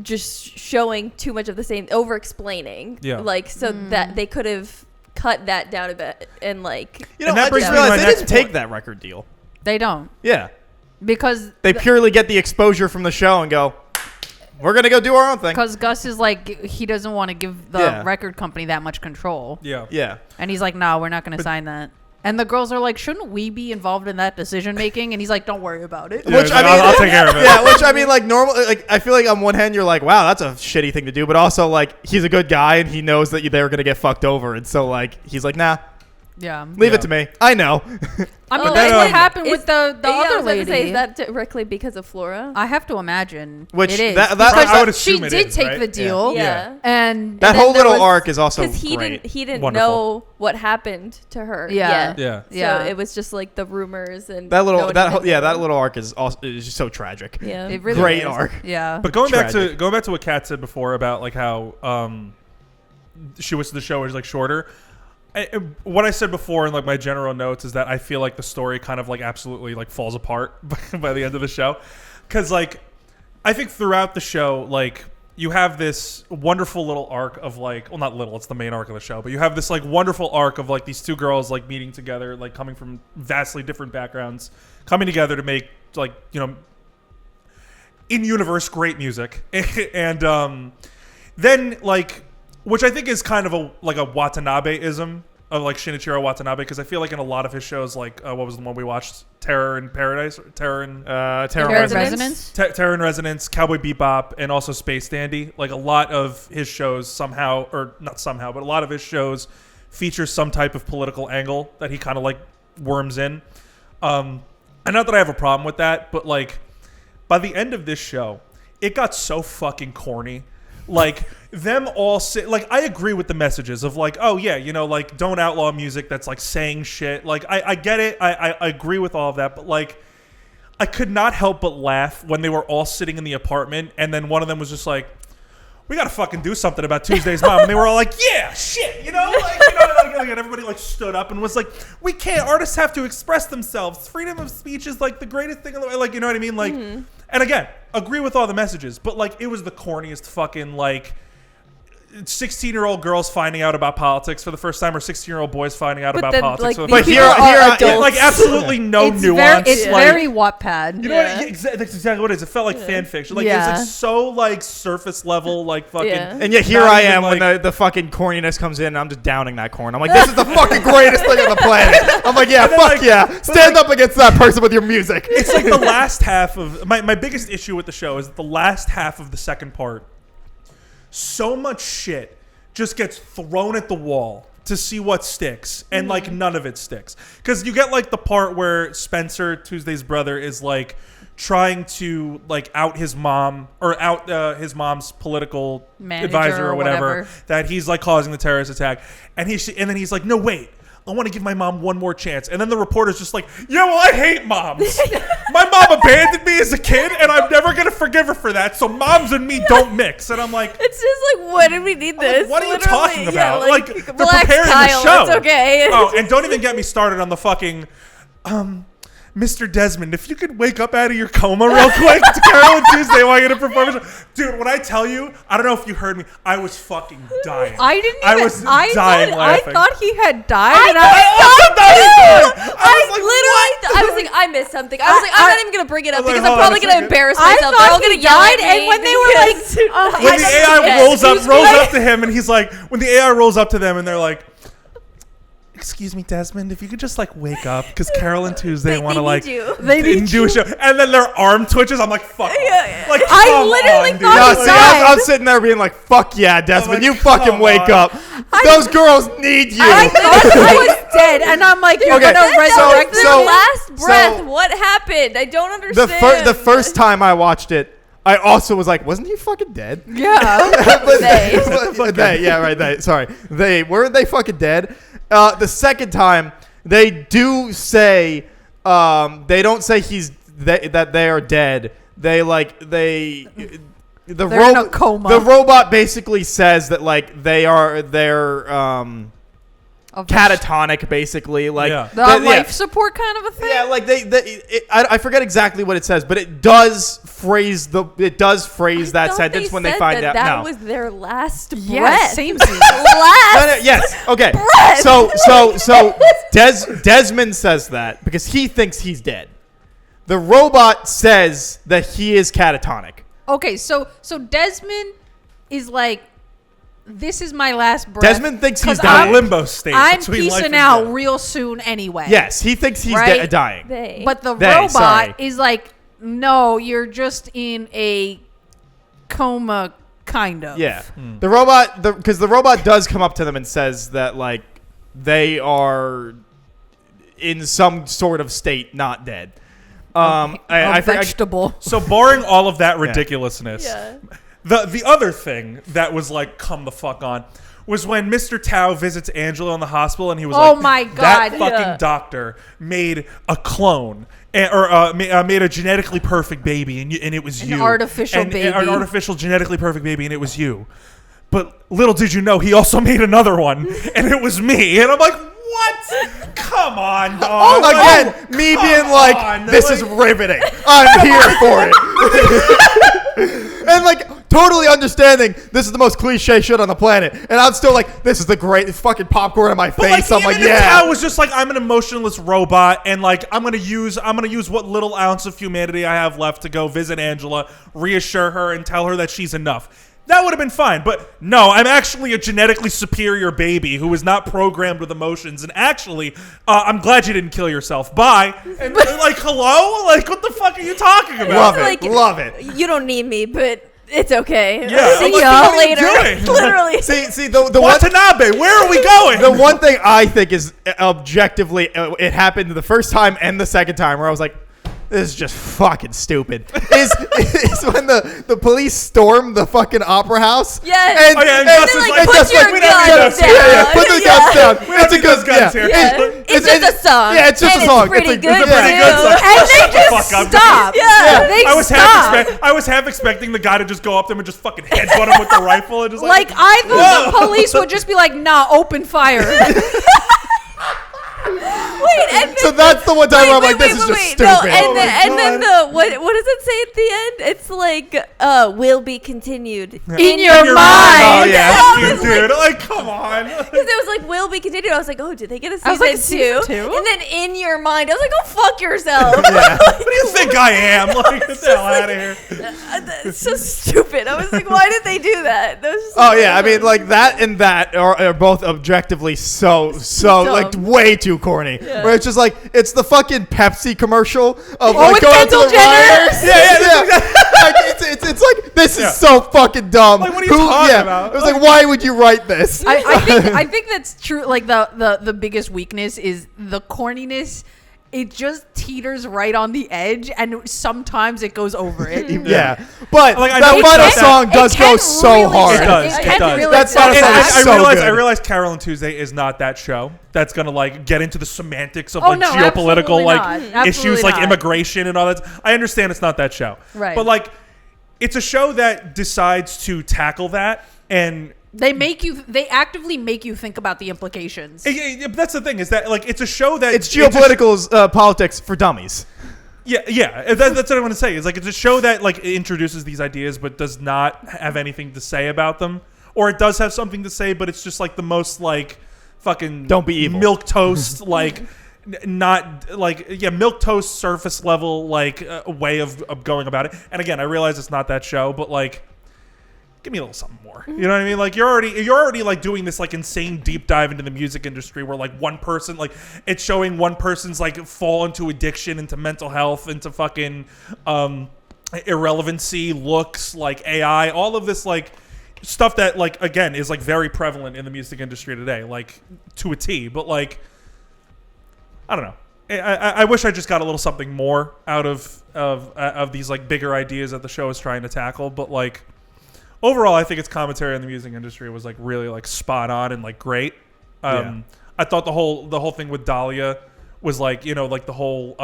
just showing too much of the same, over explaining. Yeah. Like, so that they could have cut that down a bit and like. You know, and that brings me to my next point. They didn't take that record deal. They don't. Yeah. Because they purely get the exposure from the show and go, we're going to go do our own thing. Because Gus is like, he doesn't want to give the record company that much control. Yeah. Yeah. And he's like, no, we're not going to sign that. And the girls are like, shouldn't we be involved in that decision making? And he's like, don't worry about it. Yeah, which I mean, I'll take care of it. Yeah, which I mean, like normal. Like I feel like on one hand you're like, wow, that's a shitty thing to do, but also like he's a good guy and he knows that they're gonna get fucked over, and so like he's like, nah. Yeah. Leave it to me. I know. I mean, that's what happened with the other lady. Say, is that directly because of Flora? I have to imagine. Which it is. I would assume she did take the deal. Yeah. And that whole little arc is also because he didn't know what happened to her. Yeah. So it was just like the rumors and that little arc is just so tragic. Yeah. It really great is. arc. Yeah. But going back to what Kat said before about like how she wished the show was like shorter. What I said before in like my general notes is that I feel like the story kind of like absolutely like falls apart by the end of the show, because like I think throughout the show like you have this wonderful little arc of like, well, not little, it's the main arc of the show, but you have this like wonderful arc of like these two girls like meeting together, like coming from vastly different backgrounds, coming together to make like, you know, in universe great music. And then like, which I think is kind of a Watanabe-ism of like Shinichiro Watanabe, because I feel like in a lot of his shows, like what was the one we watched, Terror in Paradise, Terror in Resonance, Terror in Resonance, Cowboy Bebop, and also Space Dandy. Like a lot of his shows somehow, or not somehow, but a lot of his shows feature some type of political angle that he kind of like worms in. And not that I have a problem with that, but like by the end of this show, it got so fucking corny. Like them all say, like I agree with the messages of like, oh yeah, you know, like don't outlaw music that's like saying shit. Like I get it, I agree with all of that, but like I could not help but laugh when they were all sitting in the apartment and then one of them was just like, we gotta fucking do something about Tuesday's mom, and they were all like, yeah, shit, you know, like, and everybody like stood up and was like, we can't, artists have to express themselves, freedom of speech is like the greatest thing in the world, like, you know what I mean, like, and again, agree with all the messages, but like it was the corniest fucking like 16-year-old girls finding out about politics for the first time, or 16-year-old boys finding out about politics like, for the first time. But like absolutely no nuance. It's like, very Wattpad. You know what? That's exactly what it is. It felt like fan fiction. Like it was like so like surface level, like fucking. Yeah. And yet here I am like, when the fucking corniness comes in, and I'm just downing that corn. I'm like, this is the fucking greatest thing on the planet. I'm like, yeah, fuck like, yeah, stand up against that person with your music. It's like the last half of my biggest issue with the show is that the last half of the second part. So much shit just gets thrown at the wall to see what sticks, and like none of it sticks. Because you get like the part where Spencer, Tuesday's brother, is like trying to like out his mom, or out his mom's political advisor or whatever, that he's like causing the terrorist attack, and then he's like, no wait, I want to give my mom one more chance. And then the reporter's just like, yeah, well, I hate moms. My mom abandoned me as a kid, and I'm never going to forgive her for that, so moms and me don't mix. And I'm like... It's just like, what did we need this? Like, what are you talking about? Yeah, like relax, they're preparing Kyle, the show. It's okay. Oh, and don't even get me started on the fucking... Mr. Desmond, if you could wake up out of your coma real quick to Carole and Tuesday while you're going to perform. Dude, when I tell you, I don't know if you heard me, I was fucking dying. I was dying laughing. I thought he had died. I was like, I missed something. I was like, I'm not even going to bring it up because I'm probably going to embarrass myself. They're all going to yell at me. And when they were like... when the AI rolls up to him and he's like... When the AI rolls up to them and they're like... Excuse me, Desmond, if you could just like wake up, because Carole and Tuesday want to like do a show, and then their arm twitches. I'm like, fuck. Like, I literally thought he died. I'm sitting there being like, fuck yeah, Desmond, you fucking wake up. Those girls need you. I thought I was dead, and I'm like, you're gonna resurrect the last breath. What happened? I don't understand. The first time I watched it, I also was like, wasn't he fucking dead? Yeah. Weren't they fucking dead? The second time, they do say, they don't say that they are dead. They're in a coma. The robot basically says that like they're catatonic, basically, like life support kind of a thing. Yeah, like I forget exactly what it says, but it does phrase that sentence when they find out. That was their last breath. Yeah, same season. Yes. Okay. Breath. So Desmond says that because he thinks he's dead. The robot says that he is catatonic. Okay, so Desmond is like, this is my last breath. Desmond thinks he's in a limbo state. I'm between life peacing and out death. real soon anyway. Yes, he thinks he's dying. But the robot is like, no, you're just in a coma, kind of. Yeah. The robot, because the robot does come up to them and says that like they are in some sort of state, not dead. Vegetable. So barring all of that ridiculousness, Yeah. the other thing that was like, come the fuck on, was when Mr. Tao visits Angela in the hospital and he was like, my God. that fucking doctor made a clone. Made a genetically perfect baby, and it was you. An artificial baby. An artificial genetically perfect baby, and it was you. But little did you know, he also made another one, and it was me. And I'm like, what? Come on, dog. Me being like, this is riveting. I'm here for it. And like, totally understanding this is the most cliche shit on the planet. And I'm still like, this is the great fucking popcorn in my face. I'm like, yeah. I was just like, I'm an emotionless robot, and like, I'm gonna use what little ounce of humanity I have left to go visit Angela, reassure her, and tell her that she's enough. That would have been fine, but no, I'm actually a genetically superior baby who is not programmed with emotions. And actually, I'm glad you didn't kill yourself. Bye. And like, hello? Like, what the fuck are you talking about? Love it. You don't need me, but it's okay. Yeah. See I'm like, y'all what are you later. doing? Literally. See the Watanabe, where are we going? The one thing I think is objectively, it happened the first time and the second time where I was like, this is just fucking stupid. is when the police storm the fucking opera house. Yes. And Geass is like, put your guns down. Yeah, put the guns down. We don't need those guns here. It's just a song. Yeah, it's just a song. It's pretty good. It's a pretty good song. And they Shut the just fuck up. stop. Yeah. They I was stop. half expecting the guy to just go up to him and just fucking headbutt him with the rifle and just Like, I thought the police would just be like, nah, open fire. So that's the one time where I'm like, this is just stupid. No, and then what does it say at the end? It's like, will be continued In your mind. Oh yeah, I was dude. Like, come on. Because it was like, will be continued. I was like, oh, did they get a I was season like, season two? And then in your mind, I was like, oh, fuck yourself. What do you think I am? Like, get the hell out of here. It's so stupid. I was like, why did they do that? That was just Oh yeah, I mean like that and that are both objectively so like way too corny. Yeah. Where it's just like it's the fucking Pepsi commercial of with going to Kendall the Jenner? riot. Yeah. Like it's like this is so fucking dumb. Like, what are you talking about? It was like, why would you write this? I think that's true. Like the biggest weakness is the corniness. It just teeters right on the edge, and sometimes it goes over it. Yeah, but Like, I that know final it's- song does can go so really hard. It does. It It can does. really That's go not a hard. song. So I good. realized Carole and Tuesday is not that show that's gonna like get into the semantics of Oh, like no, geopolitical absolutely like not. issues Absolutely like not. immigration and all that. I understand it's not that show, Right. but like it's a show that decides to tackle that and. They actively make you think about the implications. That's the thing is that like it's a show that It's geopolitical politics for dummies. Yeah. That's what I want to say. Is like it's a show that like introduces these ideas but does not have anything to say about them, or it does have something to say, but it's just like the most like fucking Don't be evil. milk toast like. Not like milk toast surface level like way of going about it. And again, I realize it's not that show, but like give me a little something more. You know what I mean? Like you're already like doing this like insane deep dive into the music industry where like one person like it's showing one person's like fall into addiction, into mental health, into fucking irrelevancy, looks, like AI, all of this like stuff that like again is like very prevalent in the music industry today, like to a T. But like I don't know. I wish I just got a little something more out of these like bigger ideas that the show is trying to tackle. But like overall, I think its commentary on the music industry was like really like spot on and like great. I thought the whole thing with Dahlia was like, you know, like the whole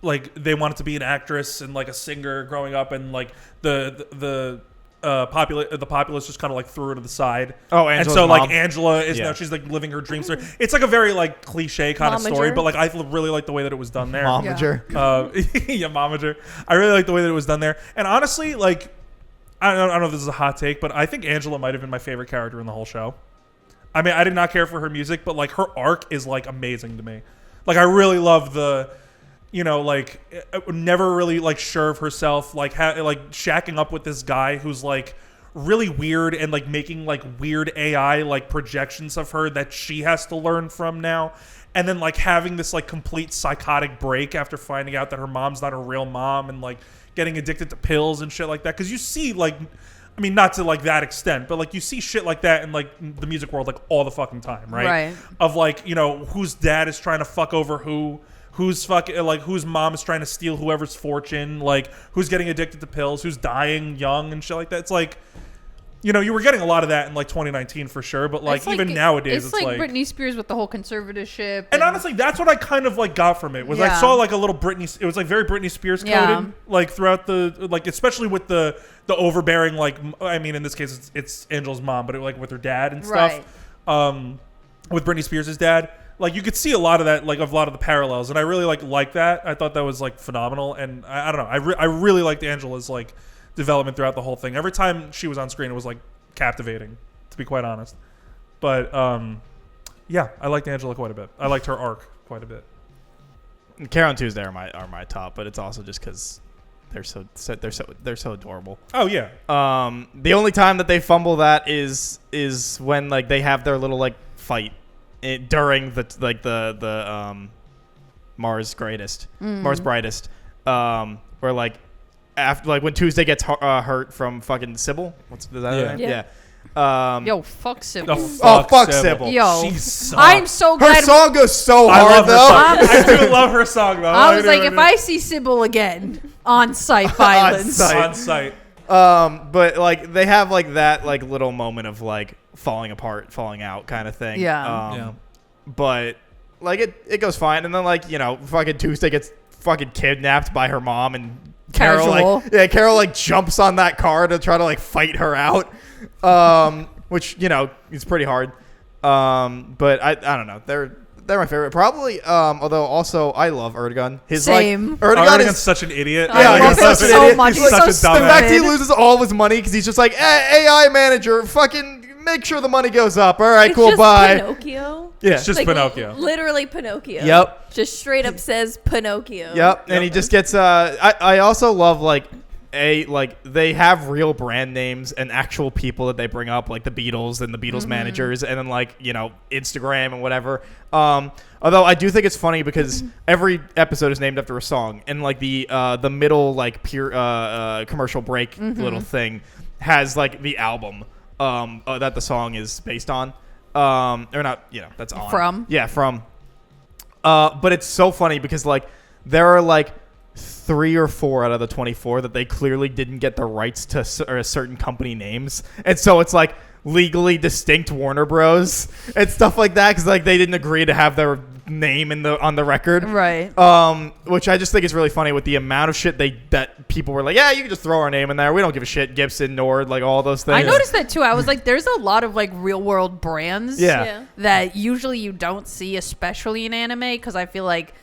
like they wanted to be an actress and like a singer growing up, and like the populace just kind of like threw her to the side. Oh, and Angela's so like mom. Angela is now she's like living her dreams. It's like a very like cliche kind of story, but like I really like the way that it was done there. Momager. Yeah, Momager. I really like the way that it was done there. And honestly, like I don't know if this is a hot take, but I think Angela might have been my favorite character in the whole show. I mean, I did not care for her music, but like her arc is like amazing to me. Like I really love the, you know, like never really like sure of herself, like like shacking up with this guy who's like really weird and like making like weird AI like projections of her that she has to learn from now, and then like having this like complete psychotic break after finding out that her mom's not her real mom, and like getting addicted to pills and shit like that. Because you see like, I mean, not to like that extent, but like you see shit like that in like the music world like all the fucking time, right? Right. Of like, you know, whose dad is trying to fuck over who's fucking like whose mom is trying to steal whoever's fortune, like who's getting addicted to pills, who's dying young and shit like that. It's like, you know, you were getting a lot of that in like 2019 for sure, but like even nowadays it's like Britney Spears with the whole conservatorship. And honestly, that's what I kind of like got from it. Was I saw like a little Britney. It was like very Britney Spears coded, like throughout the like, especially with the overbearing. Like, I mean, in this case, it's Angela's mom, but like with her dad and stuff. Right. With Britney Spears' dad, like you could see a lot of that, like a lot of the parallels, and I really like that. I thought that was like phenomenal, and I don't know, I really liked Angela's like development throughout the whole thing. Every time she was on screen, it was like captivating, to be quite honest. But yeah, I liked Angela quite a bit. I liked her arc quite a bit. Carole and Tuesday are my top, but it's also just because they're so adorable. Oh yeah. The only time that they fumble that is when like they have their little like fight during the Mars Brightest, where like after like when Tuesday gets hurt from fucking Sybil. What's that? Yeah. Yeah. Yo, fuck Sybil. Fuck Sybil. Yo, she sucks. I'm so glad. Her song goes so I hard love though. I do love her song though. I was like, if I see Sybil again on site violence, on site. But like they have like that like little moment of like falling apart, falling out kind of thing. Yeah. But like it goes fine, and then like, you know, fucking Tuesday gets fucking kidnapped by her mom, and Carole like jumps on that car to try to like fight her out, which, you know, is pretty hard. But I don't know, they're my favorite probably. Although also I love Erdogan. Same. Like, Erdogan's is such an idiot. I love him so much. He's such so a dumbass. The fact he loses all of his money because he's just like, AI manager, fucking make sure the money goes up. All right, It's cool, just bye. Pinocchio. Yeah. It's just Like, Pinocchio. Literally Pinocchio. Yep. Just straight up says Pinocchio. Yep. And he just gets I also love like they have real brand names and actual people that they bring up, like the Beatles and the Beatles managers, and then like, you know, Instagram and whatever. Although I do think it's funny because every episode is named after a song, and like the middle like pure commercial break little thing has like the album that the song is based on, or not, you know, that's on From. Yeah, from. But it's so funny because like there are like 3 or 4 out of the 24 that they clearly didn't get the rights to certain company names, and so it's like legally distinct Warner Bros. And stuff like that because like they didn't agree to have their name on the record, right? Which I just think is really funny with the amount of shit that people were like, yeah, you can just throw our name in there, we don't give a shit, Gibson, Nord, like all those things. I noticed that too. I was like, there's a lot of like real world brands, that usually you don't see, especially in anime, because I feel like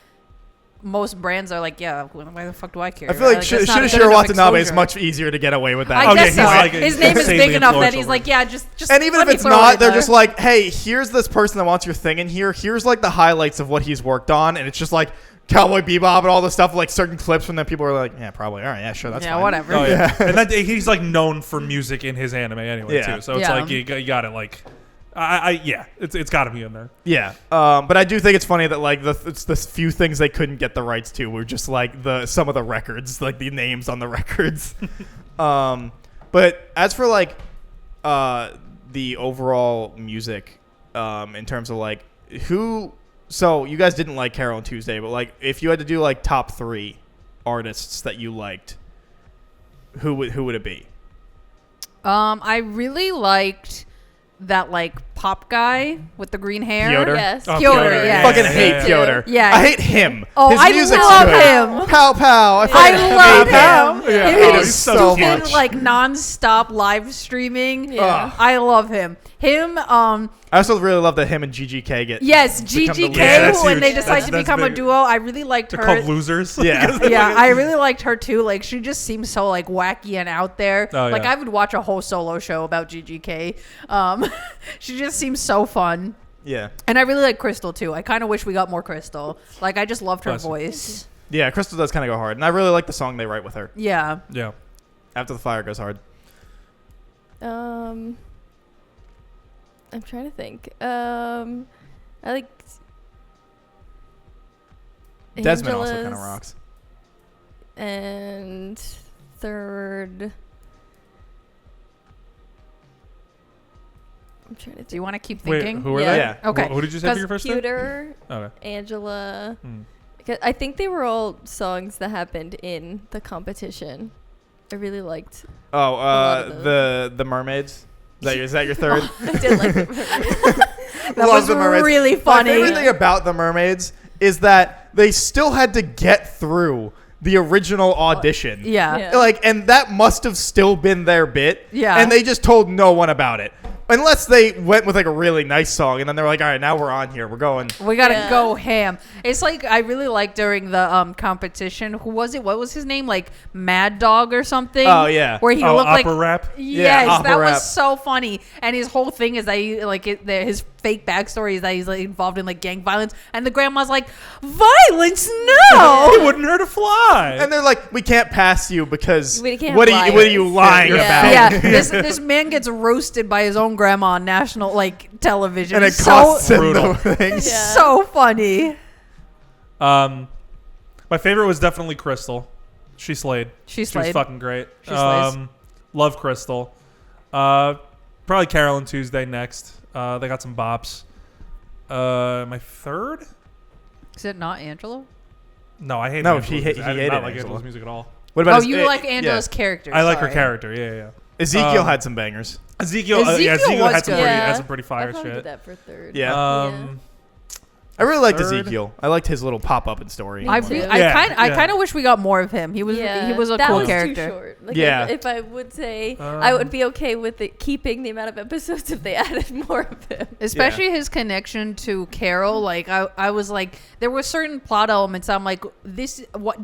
most brands are like, yeah, why the fuck do I care? I feel like Shinichiro Watanabe is much easier to get away with that. I guess he's so. like His name is big enough that he's like, yeah, just. And even if it's not, they're just like, hey, here's this person that wants your thing in here. Here's like the highlights of what he's worked on, and it's just like Cowboy Bebop and all this stuff, like certain clips from them. People are like, yeah, probably, all right, yeah, sure, that's fine. Whatever. Oh, yeah. And that, he's like known for music in his anime anyway too. So it's like you got it like. It's got to be in there. Yeah, but I do think it's funny that like it's the few things they couldn't get the rights to were just like some of the records, like the names on the records. But as for like the overall music, in terms of like who So you guys didn't like Carole and Tuesday, but like if you had to do like top 3 artists that you liked, who would it be? I really liked that like pop guy with the green hair. Piotr? Yes. Oh, Piotr, Piotr, yeah. I fucking yeah, hate yeah. Piotr. Yeah. I hate him. Oh, His I music's love good. him. Pow pow. I fucking love hate him. Yeah. Him Oh, and he's his so stupid much. like non-stop live streaming. Yeah. I love him. Him. I also really love that him and GGK get. Yes, become the GGK leaders. that's when huge. they decide to That's become a big. duo. I really liked They're her. called losers. Yeah. Yeah, I really liked her too. Like she just seems so like wacky and out there. Oh, like yeah. I would watch a whole solo show about GGK. She just seems so fun. Yeah. And I really like Crystal too. I kind of wish we got more Crystal. Like I just loved her Bless you. voice. Yeah, Crystal does kind of go hard, and I really like the song they write with her. Yeah. Yeah. After the Fire goes hard. I'm trying to think. I like Desmond also kind of Angela's, rocks. And third, I'm trying to Do you think. want to keep Wait, thinking? who are Yeah. they? Yeah. Okay. Who did you say for your first name? Pewter, Okay. Angela. Hmm. I think they were all songs that happened in the competition. I really liked. Oh, lot of the mermaids. Is that your third? I did like it. That Love was the mermaids. really My funny. favorite thing about the mermaids is that they still had to get through the original audition. Yeah. Yeah. Like, and that must have still been their bit. Yeah. And they just told no one about it. Unless they went with like a really nice song, and then they're like, all right, now we're on here. We're going. We gotta Yeah. go ham. It's like I really liked during the competition. Who was it? What was his name? Like Mad Dog or something? Oh, yeah. Where he Oh, looked like opera rap. Yes, opera that rap. was so funny. And his whole thing is that he like his fake backstory is that he's like involved in like gang violence. And the grandma's like, violence? No. He wouldn't hurt a fly. And they're like, we can't pass you because We can't what lie. are you lying Yeah. about? Yeah, this man gets roasted by his own grandma on national like television. And it It's costs so him brutal. the thing. Yeah. so funny. My favorite was definitely Crystal. She slayed. She She was slayed. fucking great. She slays. Love Crystal. Probably Carole and Tuesday next. They got some bops. My third? Is it not Angelo? No, I hate. No, Angela's he music. he I did hated not like Angela. Angela's music at all. What about Oh, his- you like yeah. Angela's character. I like her sorry. character. Yeah. Ezekiel Um, had some bangers. Ezekiel. Ezekiel Ezekiel was had some good. pretty, Yeah. had some pretty I fire probably did shit. that for third. Yeah. Um, I really liked third. Ezekiel. I liked his little pop-up and story. I too. Yeah, kind of wish we got more of him. He was a that cool was character. Too short. Like Yeah. if I would say, I would be okay with it keeping the amount of episodes if they added more of him. Especially his connection to Carole. Like I was like, there were certain plot elements. I'm like,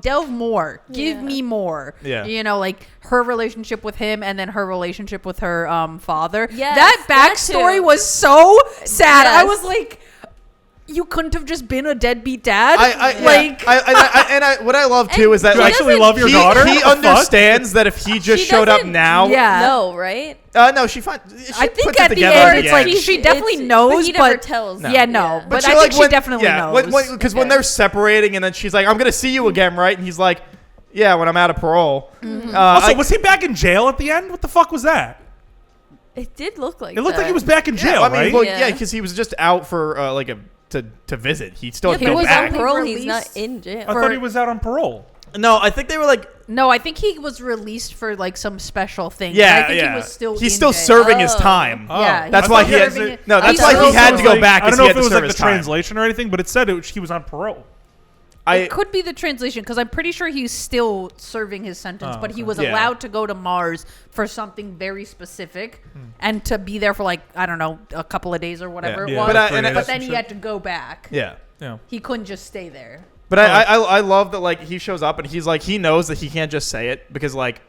delve more, give Yeah. me more. Yeah. You know, like her relationship with him, and then her relationship with her father. Yes, that that backstory too. was so sad. I Yes. was like, you couldn't have just been a deadbeat dad. What I love too is that You like actually love your he, daughter? he What the fuck? understands that if he just She showed up doesn't- now, Yeah. No, right? no, she I think puts it at the together end at it's the like end. she definitely But knows, he never but tells. No. yeah, no. But she, I think she definitely knows. Because when Okay. they're separating and then she's like, I'm gonna see you again, right? And he's like, yeah, when I'm out of parole. Also, was he back in jail at the end? What the fuck was that? It did look like It looked that. like he was back in jail, I mean, right? well, Yeah. yeah, because he was just out for to visit. He still had Yeah, to but go was back. on parole. He's Released not in jail. I thought he was out on parole. No, I think they were like, No, I think he was released for like some special thing. yeah, I think yeah. he was still. He's in still jail. serving his Oh. time. Yeah, That's he's why still he had serving to. it. No, that's He's why still he had to go serving- back. I don't 'cause know he if had it to was serve like the his time. translation or anything, but it said he was on parole. It could be the translation because I'm pretty sure he's still serving his sentence, Oh, but he okay. was Yeah. allowed to go to Mars for something very specific and to be there for like I don't know a couple of days or whatever Yeah. it Yeah, was. But, like 3 But days then and he shit. had to go back. Yeah. Yeah. He couldn't just stay there. But I love that like he shows up and he's like he knows that he can't just say it because like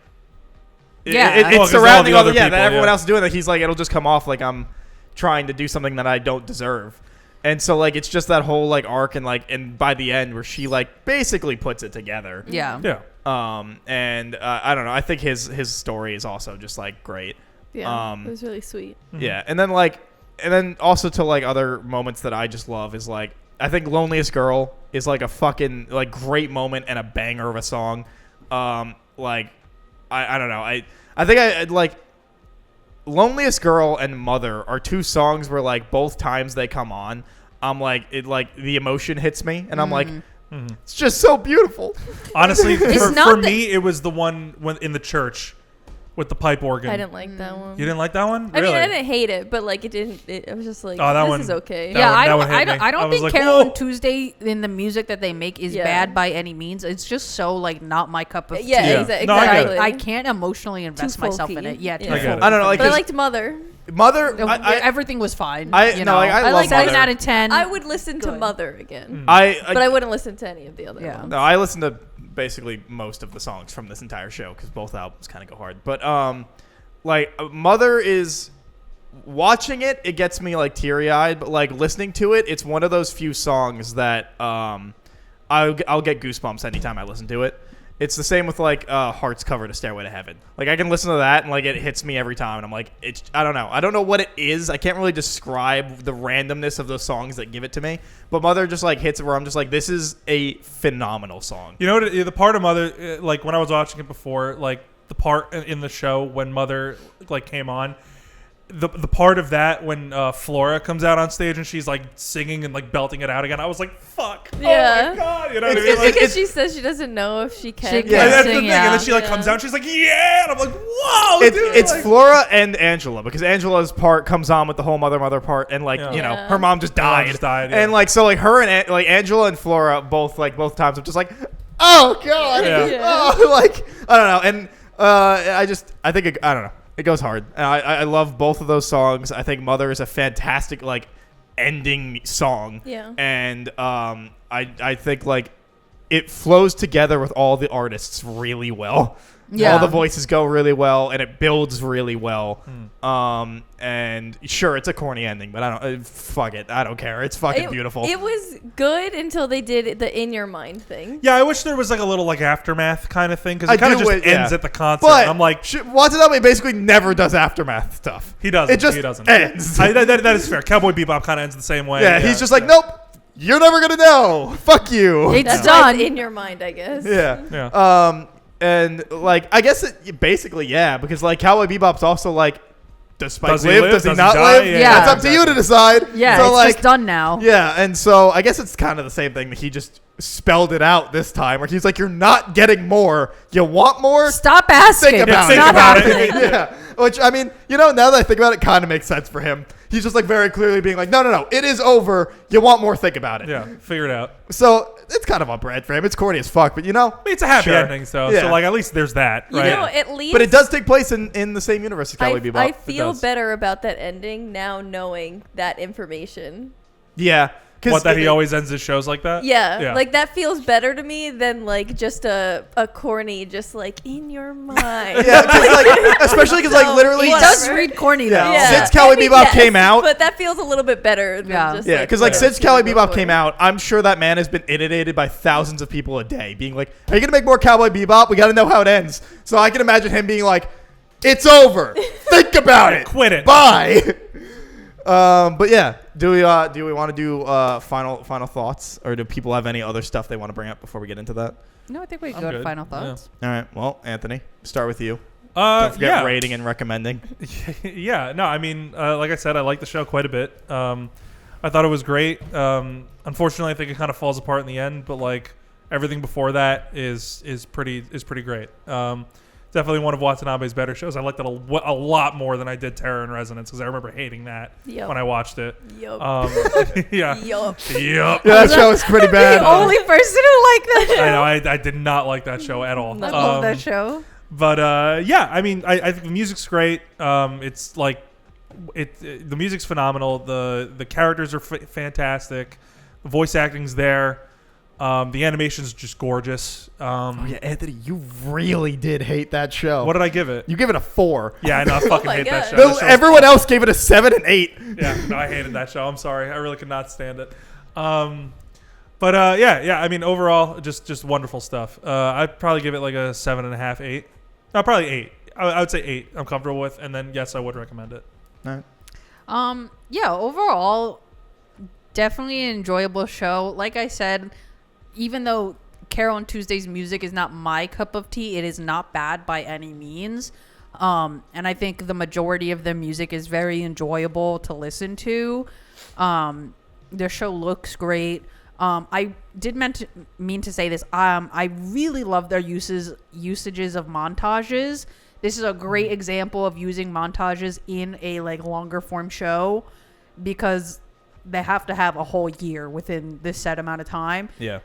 Yeah. it's Well, 'cause surrounding all all the the other that people, everyone yeah. else is doing that he's like it'll just come off like I'm trying to do something that I don't deserve. And so like it's just that whole like arc and by the end where she like basically puts it together. Yeah. Yeah. And I don't know. I think his story is also just like great. Yeah, it was really sweet. Yeah, and then also to like other moments that I just love is like I think Loneliest Girl is like a fucking like great moment and a banger of a song. Like I don't know. I think I like Loneliest Girl and Mother are two songs where like both times they come on, I'm like the emotion hits me, and I'm like, Mm-hmm. it's just so beautiful. Honestly, for not me, it was the one when in the church with the pipe organ. I didn't like that one. You didn't like that one? I Really? mean, I didn't hate it, but like it didn't. I was just like, Oh, that this one- is okay. that Yeah, one- I that don't, one hit I me. don't, I I don't was think like, Carole and whoa. Tuesday in the music that they make is Yeah. bad by any means. It's just so like not my cup of tea. Yeah, Yeah. exactly. No, I get it. I can't emotionally invest myself in folky. it. Yeah, too Yeah. I get it. folky. I don't know, like But I 'cause liked Mother. Mother. Everything was fine. I- you no, know? like, I love 7 Mother. out of 10. I would listen to Good. Mother again, but but I wouldn't listen to any of the other Yeah. ones. No, I listened to basically most of the songs from this entire show because both albums kind of go hard. But like Mother is watching it, it gets me like teary eyed. But like listening to it, it's one of those few songs that I'll get goosebumps anytime I listen to it. It's the same with like Heart's cover to Stairway to Heaven. Like I can listen to that and like it hits me every time, and I'm like, I don't know what it is. I can't really describe the randomness of those songs that give it to me. But Mother just like hits it where I'm just like, this is a phenomenal song. You know what? The part of Mother, like when I was watching it before, like the part in the show when Mother like came on, the part of that when Flora comes out on stage and she's like singing and like belting it out again, I was like, "Fuck! Yeah. Oh my god!" You know what I It's- mean? It's Like, because she says she doesn't know if she can. She Yeah. and that's the sing, thing. yeah. And then she like Yeah. comes out and she's like, "Yeah!" And I'm like, "Whoa, dude!" It's like, Flora and Angela, because Angela's part comes on with the whole mother part, and like Yeah. you know Yeah. her mom just Her mom died, just died, yeah. and like so like her and like Angela and Flora both times I'm just like, oh god, Yeah. Yeah. oh, like I don't know, and I think I don't know, it goes hard. And I love both of those songs. I think Mother is a fantastic like ending song, Yeah. and I think like it flows together with all the artists really well. Yeah. All the voices go really well, and it builds really well. And sure, it's a corny ending, but I don't fuck it. I don't care. It's fucking beautiful. It was good until they did the In Your Mind thing. yeah, I wish there was like a little like aftermath kind of thing because I it kind of do just it, yeah. ends at the concert. but and I'm like, Watanabe basically never does aftermath stuff. he doesn't. It just he doesn't. ends. That is fair. Cowboy Bebop kind of ends the same way. Yeah, he's just like, nope, you're never gonna know. Fuck you. It's That's why done. it's In Your Mind, I guess. Yeah. Yeah. And like I guess it basically because like Cowboy Bebop's also like, does Spike Does he live? live? Does he Does he not die? live? Yeah, That's up to you to decide. Yeah, so it's like just done now. yeah, and so I guess it's kind of the same thing that he just spelled it out this time, where he's like, you're not getting more. You want more? Stop asking. Think about it's it. not about it. happening. Yeah, which I mean, now that I think about it, kind of makes sense for him. He's just like very clearly being like, no, it is over. You want more? Think about it. Yeah, figure it out. So it's kind of on brand for him. It's corny as fuck, but I mean, it's a happy sure. ending, so Yeah. like at least there's that, You right? know, at least. But it does take place in the same universe as Cowboy Bebop. I It feel does. better about that ending now knowing that information. Yeah. What, that he always ends his shows like that? Yeah, like that feels better to me than like just a corny, just like In Your Mind. Yeah, 'cause, like, especially because like So, literally He whatever. does read corny though. Yeah. Since Cowboy Bebop came out- but that feels a little bit better than Yeah. just Yeah, because like what since I've Cowboy seen Bebop before. came out, I'm sure that man has been inundated by thousands of people a day, being like, "Are you gonna make more Cowboy Bebop? We got to know how it ends." So I can imagine him being like, "It's over. Think about it. Quit it. Bye." But yeah, do we want to do final thoughts, or do people have any other stuff they want to bring up before we get into that? No, I think we I'm go to good. final thoughts. All right. Well, Anthony, start with you. Don't forget yeah. rating and recommending. Yeah, no, I mean, like I said, I like the show quite a bit. I thought it was great. Unfortunately, I think it kind of falls apart in the end, but like everything before that is pretty great. Definitely one of Watanabe's better shows. I liked it a lot more than I did Terror in Resonance because I remember hating that Yup. when I watched it. Yup. Yeah. Yup. Yep. Yeah, that show is pretty bad. The only person who liked that show. I know. I did not like that show at all. I love that show. But yeah, I mean, I think the music's great. It's like the music's phenomenal. The characters are fantastic. The voice acting's there. The animation's just gorgeous. Oh yeah, Anthony, you really did hate that show. What did I give it? You give it a 4. Yeah, I know. I fucking my hate that God. show. No, That show's everyone else gave it a 7 and 8. Yeah, no, I hated that show. I'm sorry. I really could not stand it. But yeah. I mean, overall, just wonderful stuff. I'd probably give it like a 7.5, 8. No, probably 8. I would say 8. I'm comfortable with, and then yes, I would recommend it. All right. Yeah, overall, definitely an enjoyable show. Like I said, even though Carole and Tuesday's music is not my cup of tea, it is not bad by any means. And I think the majority of the music is very enjoyable to listen to. The show looks great. I did mean to say this. I really love their usages of montages. This is a great example of using montages in a like longer form show because they have to have a whole year within this set amount of time. Yeah.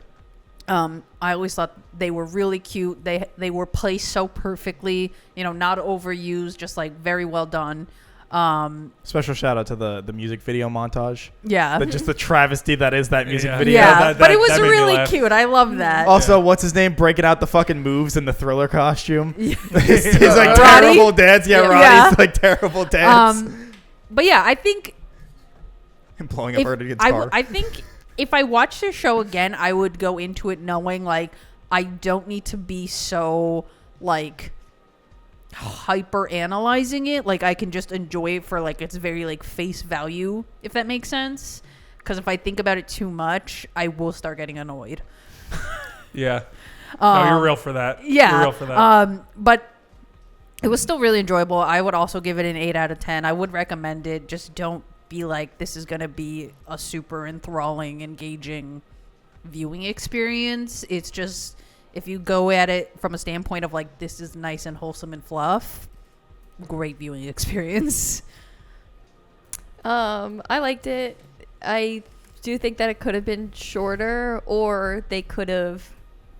I always thought they were really cute. They were placed so perfectly, not overused, just like very well done. Special shout out to the music video montage. Yeah. Just the travesty that is that music video. Yeah, but it was really cute. I love that. Also, what's his name? Breaking out the fucking moves in the Thriller costume. Yeah. His like Roddy? terrible dance. Yeah, Roddy's like terrible dance. But yeah, I think him blowing up her guitar. I think if I watched the show again, I would go into it knowing like I don't need to be so like hyper analyzing it. Like I can just enjoy it for like its very like face value, if that makes sense. Because if I think about it too much, I will start getting annoyed. Yeah. No, you're real for that. Yeah. You're real for that. But it was still really enjoyable. I would also give it an 8 out of 10. I would recommend it. Just don't be like, this is going to be a super enthralling, engaging viewing experience. It's just, if you go at it from a standpoint of like, this is nice and wholesome and fluff, great viewing experience. I liked it. I do think that it could have been shorter, or they could have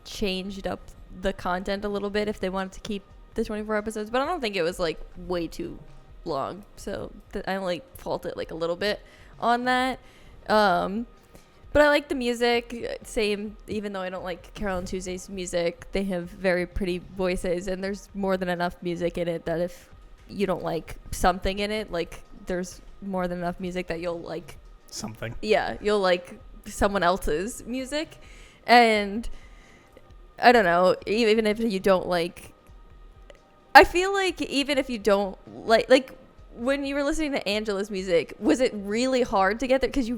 changed up the content a little bit if they wanted to keep the 24 episodes, but I don't think it was like way too long, so I only fault it like a little bit on that. But I like the music, same, even though I don't like Carole and Tuesday's music. They have very pretty voices, and there's more than enough music in it that if you don't like something in it, like there's more than enough music that you'll like something. Yeah, you'll like someone else's music. And I don't know, even if you don't like, I feel like even if you don't like when you were listening to Angela's music, was it really hard to get there? Because you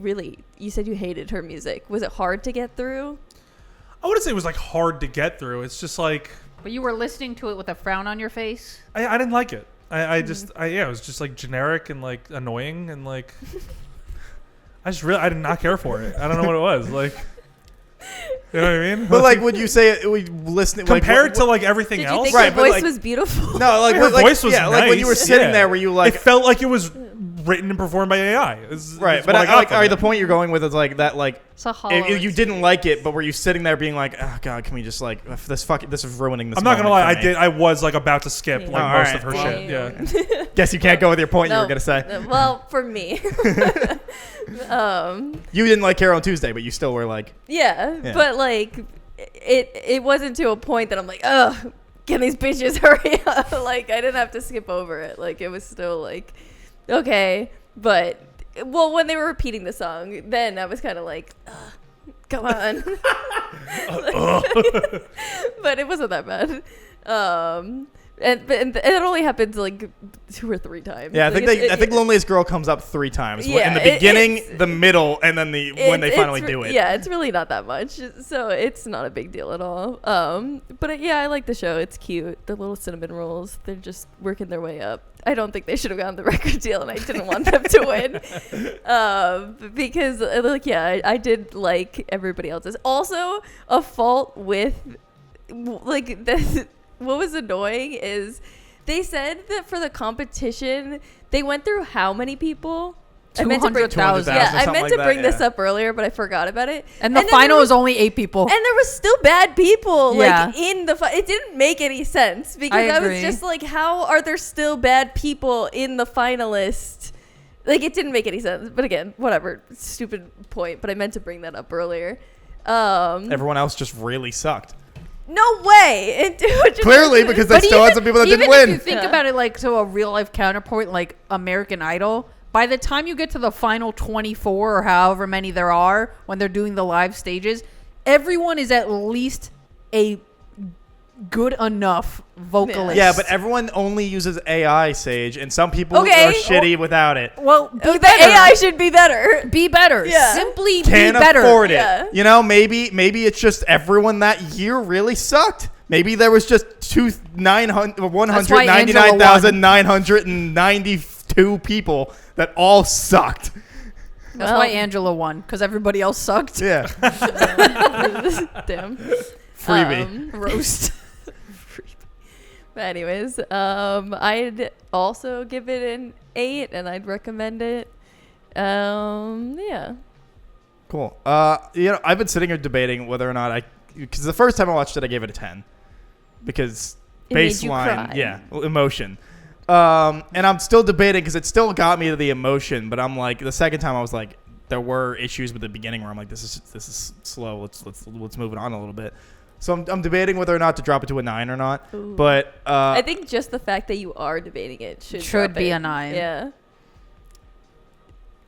said you hated her music. Was it hard to get through? I wouldn't say it was like hard to get through. It's just like, But you were listening to it with a frown on your face? I didn't like it. It was just like generic and like annoying and like I did not care for it. I don't know what it was. Like, you know what I mean? But like, would you say it? We listening compared like, to like everything Did else? you think her voice was beautiful? No, like her voice was nice. like when you were sitting there, were you like? It felt like it was written and performed by AI. Right, but the point you're going with is like that, like if you didn't like it, but were you sitting there being like, oh god, can we just like this is ruining this? I'm not gonna lie, I was like about to skip like most of her Same. shit. Yeah. Guess you can't go with your point you were gonna say. Well, for me, you didn't like Carole on Tuesday, but you still were like, yeah. But like it wasn't to a point that I'm like, ugh, can these bitches hurry up? Like I didn't have to skip over it. Like it was still like, okay. But well, when they were repeating the song, then I was kind of like, ugh, come on. But it wasn't that bad. And it only happens like 2 or 3 times. Yeah, I like think Loneliest Girl comes up 3 times. Yeah, in the beginning, the middle, and then when they finally do it. Yeah, it's really not that much, so it's not a big deal at all. But I like the show. It's cute. The little cinnamon rolls, they're just working their way up. I don't think they should have gotten the record deal, and I didn't want them to win. Because I did like everybody else's. Also, a fault with like this. What was annoying is they said that for the competition, they went through how many people? 200,000. Yeah, I meant to bring this up earlier, but I forgot about it. And the final was only 8 people. And there was still bad people Yeah. like in the it didn't make any sense because I was just like, how are there still bad people in the finalist? Like it didn't make any sense. But again, whatever. Stupid point, but I meant to bring that up earlier. Everyone else just really sucked. No way. Clearly, because they still had some people that didn't win. Even if you think about it like to a real life counterpoint like American Idol, by the time you get to the final 24 or however many there are when they're doing the live stages, everyone is at least a good enough vocalist. Yeah, but everyone only uses AI, Sage, and some people are shitty without it. Well, the AI should be better. Be better. Yeah. Simply Can't be better. afford it. Yeah. You know, maybe it's just everyone that year really sucked. Maybe there was just 199,992 people that all sucked. That's why Angela won, because everybody else sucked. Yeah. Damn. Freebie. Roast. But anyways, I'd also give it an 8, and I'd recommend it. Yeah. Cool. I've been sitting here debating whether or not because the first time I watched it, I gave it a 10 because It made you baseline, cry. yeah, emotion. And I'm still debating because it still got me to the emotion, but I'm like, the second time I was like, there were issues with the beginning where I'm like, this is slow. Let's move it on a little bit. So I'm debating whether or not to drop it to a 9 or not. Ooh. But I think just the fact that you are debating it should drop be it. a 9. Yeah.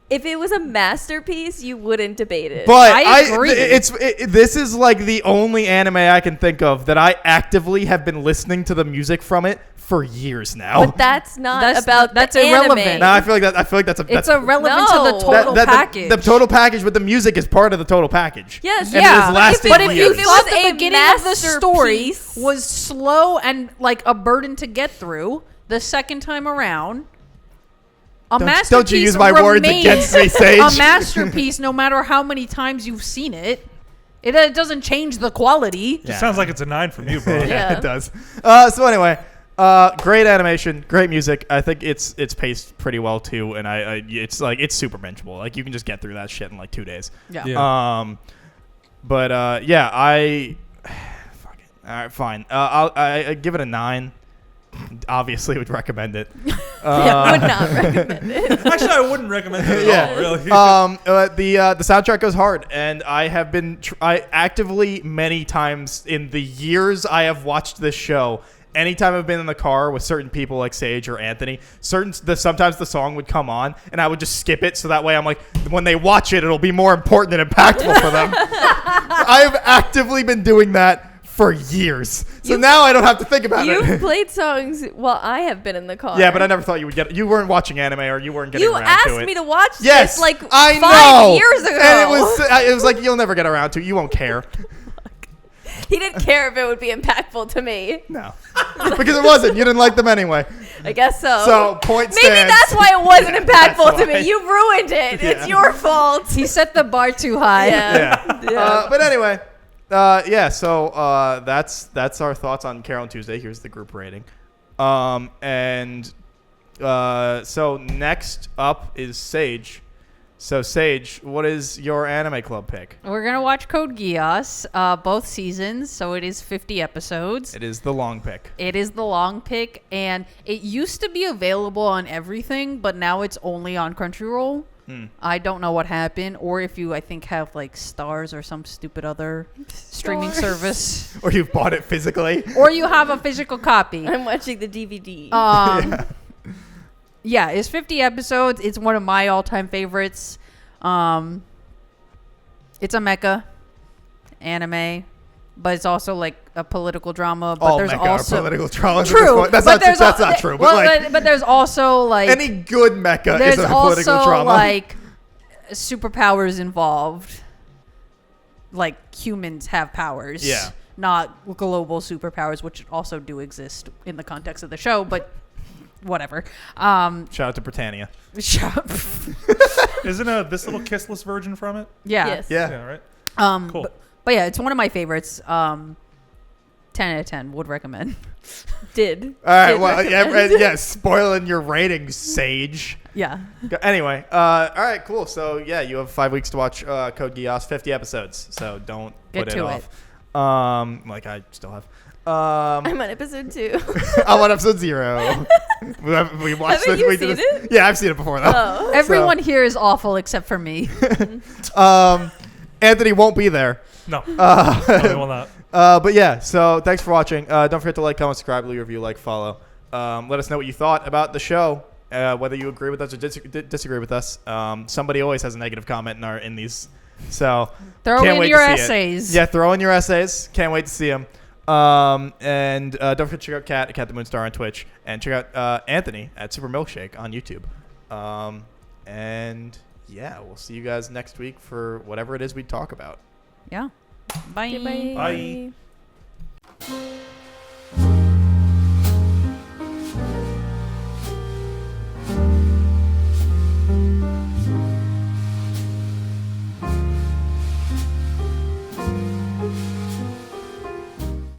If it was a masterpiece, you wouldn't debate it. But I agree. This is like the only anime I can think of that I actively have been listening to the music from it for years now. But that's not about that's the irrelevant. anime. No, I feel like that's It's irrelevant to the No. total package. The total package with the music is part of the total package. Yes. And Yeah, it has lasted but if you years. thought If it was the a beginning of the story masterpiece- was slow and like a burden to get through, the second time around, masterpiece don't you use my words remains against me, Sage. a masterpiece, no matter how many times you've seen it. It doesn't change the quality. Just sounds like it's a 9 from you, bro. Yeah, Yeah. it does. So anyway, great animation, great music. I think it's paced pretty well too, and it's super bingeable. Like you can just get through that shit in like 2 days. Yeah. Yeah. Fuck it. All right, fine. I give it a 9. Obviously, would recommend it. Yeah, would not recommend it. Actually, I wouldn't recommend it at Yeah. all, really. The soundtrack goes hard, and I have been I actively many times in the years I have watched this show. Anytime I've been in the car with certain people like Sage or Anthony, sometimes the song would come on, and I would just skip it so that way I'm like, when they watch it, it'll be more important and impactful for them. I have actively been doing that for years, so now I don't have to think about You've it. played songs while I have been in the car. Yeah, but I never thought you would get. You weren't watching anime, or you weren't getting You around to asked it. me to watch Yes, this like I 5 know. years ago. And it was like you'll never get around to it. You won't care. He didn't care if it would be impactful to me. No, because it wasn't. You didn't like them anyway. I guess so. So point Maybe stands. that's why it wasn't That's impactful to why. me. You ruined it. Yeah. It's your fault. He set the bar too high. Yeah. Yeah. But anyway, so that's our thoughts on Carole and Tuesday. Here's the group rating. So next up is Sage. So Sage, what is your anime club pick? We're going to watch Code Geass, both seasons, so it is 50 episodes. It is the long pick. It is the long pick, and it used to be available on everything, but now it's only on Crunchyroll. I don't know what happened, or if you, I think, have like Stars or some stupid other streaming service, Or you've bought it physically. or you have a physical copy. I'm watching the DVD. Yeah, it's 50 episodes. It's one of my all-time favorites. It's a mecha anime, but it's also like a political drama. But All there's mecha are also political dramas. true. That's but not true. But like but there's also like any good mecha there's is a political also drama. like superpowers involved. Like humans have powers. Yeah. Not global superpowers, which also do exist in the context of the show, but whatever. Shout out to Britannia. Isn't this little kissless virgin from it? Yeah. Yes. Yeah. Yeah, right? Cool. But yeah, it's one of my favorites. 10 out of 10 would recommend. Did. All right. Did Well, recommend. yeah, spoiling your ratings, Sage. Yeah. Anyway, all right, cool. So yeah, you have 5 weeks to watch Code Geass, 50 episodes. So don't Get put it to off. Like I still have. I'm on episode 2. I'm on episode 0. we watched Haven't this. you We did seen this. it? Yeah, I've seen it before though. Oh. Everyone here is awful except for me. Anthony won't be there. No. No, they will not. But yeah, so thanks for watching. Don't forget to like, comment, subscribe, leave a review, like, follow. Let us know what you thought about the show, whether you agree with us or disagree with us. Somebody always has a negative comment in these. So Throw can't in wait your to see it. essays. Yeah, throw in your essays. Can't wait to see them. And don't forget to check out Cat the Moonstar on Twitch, and check out Anthony at Super Milkshake on YouTube. And yeah, we'll see you guys next week for whatever it is we talk about. Yeah. Bye. Okay, bye. Bye.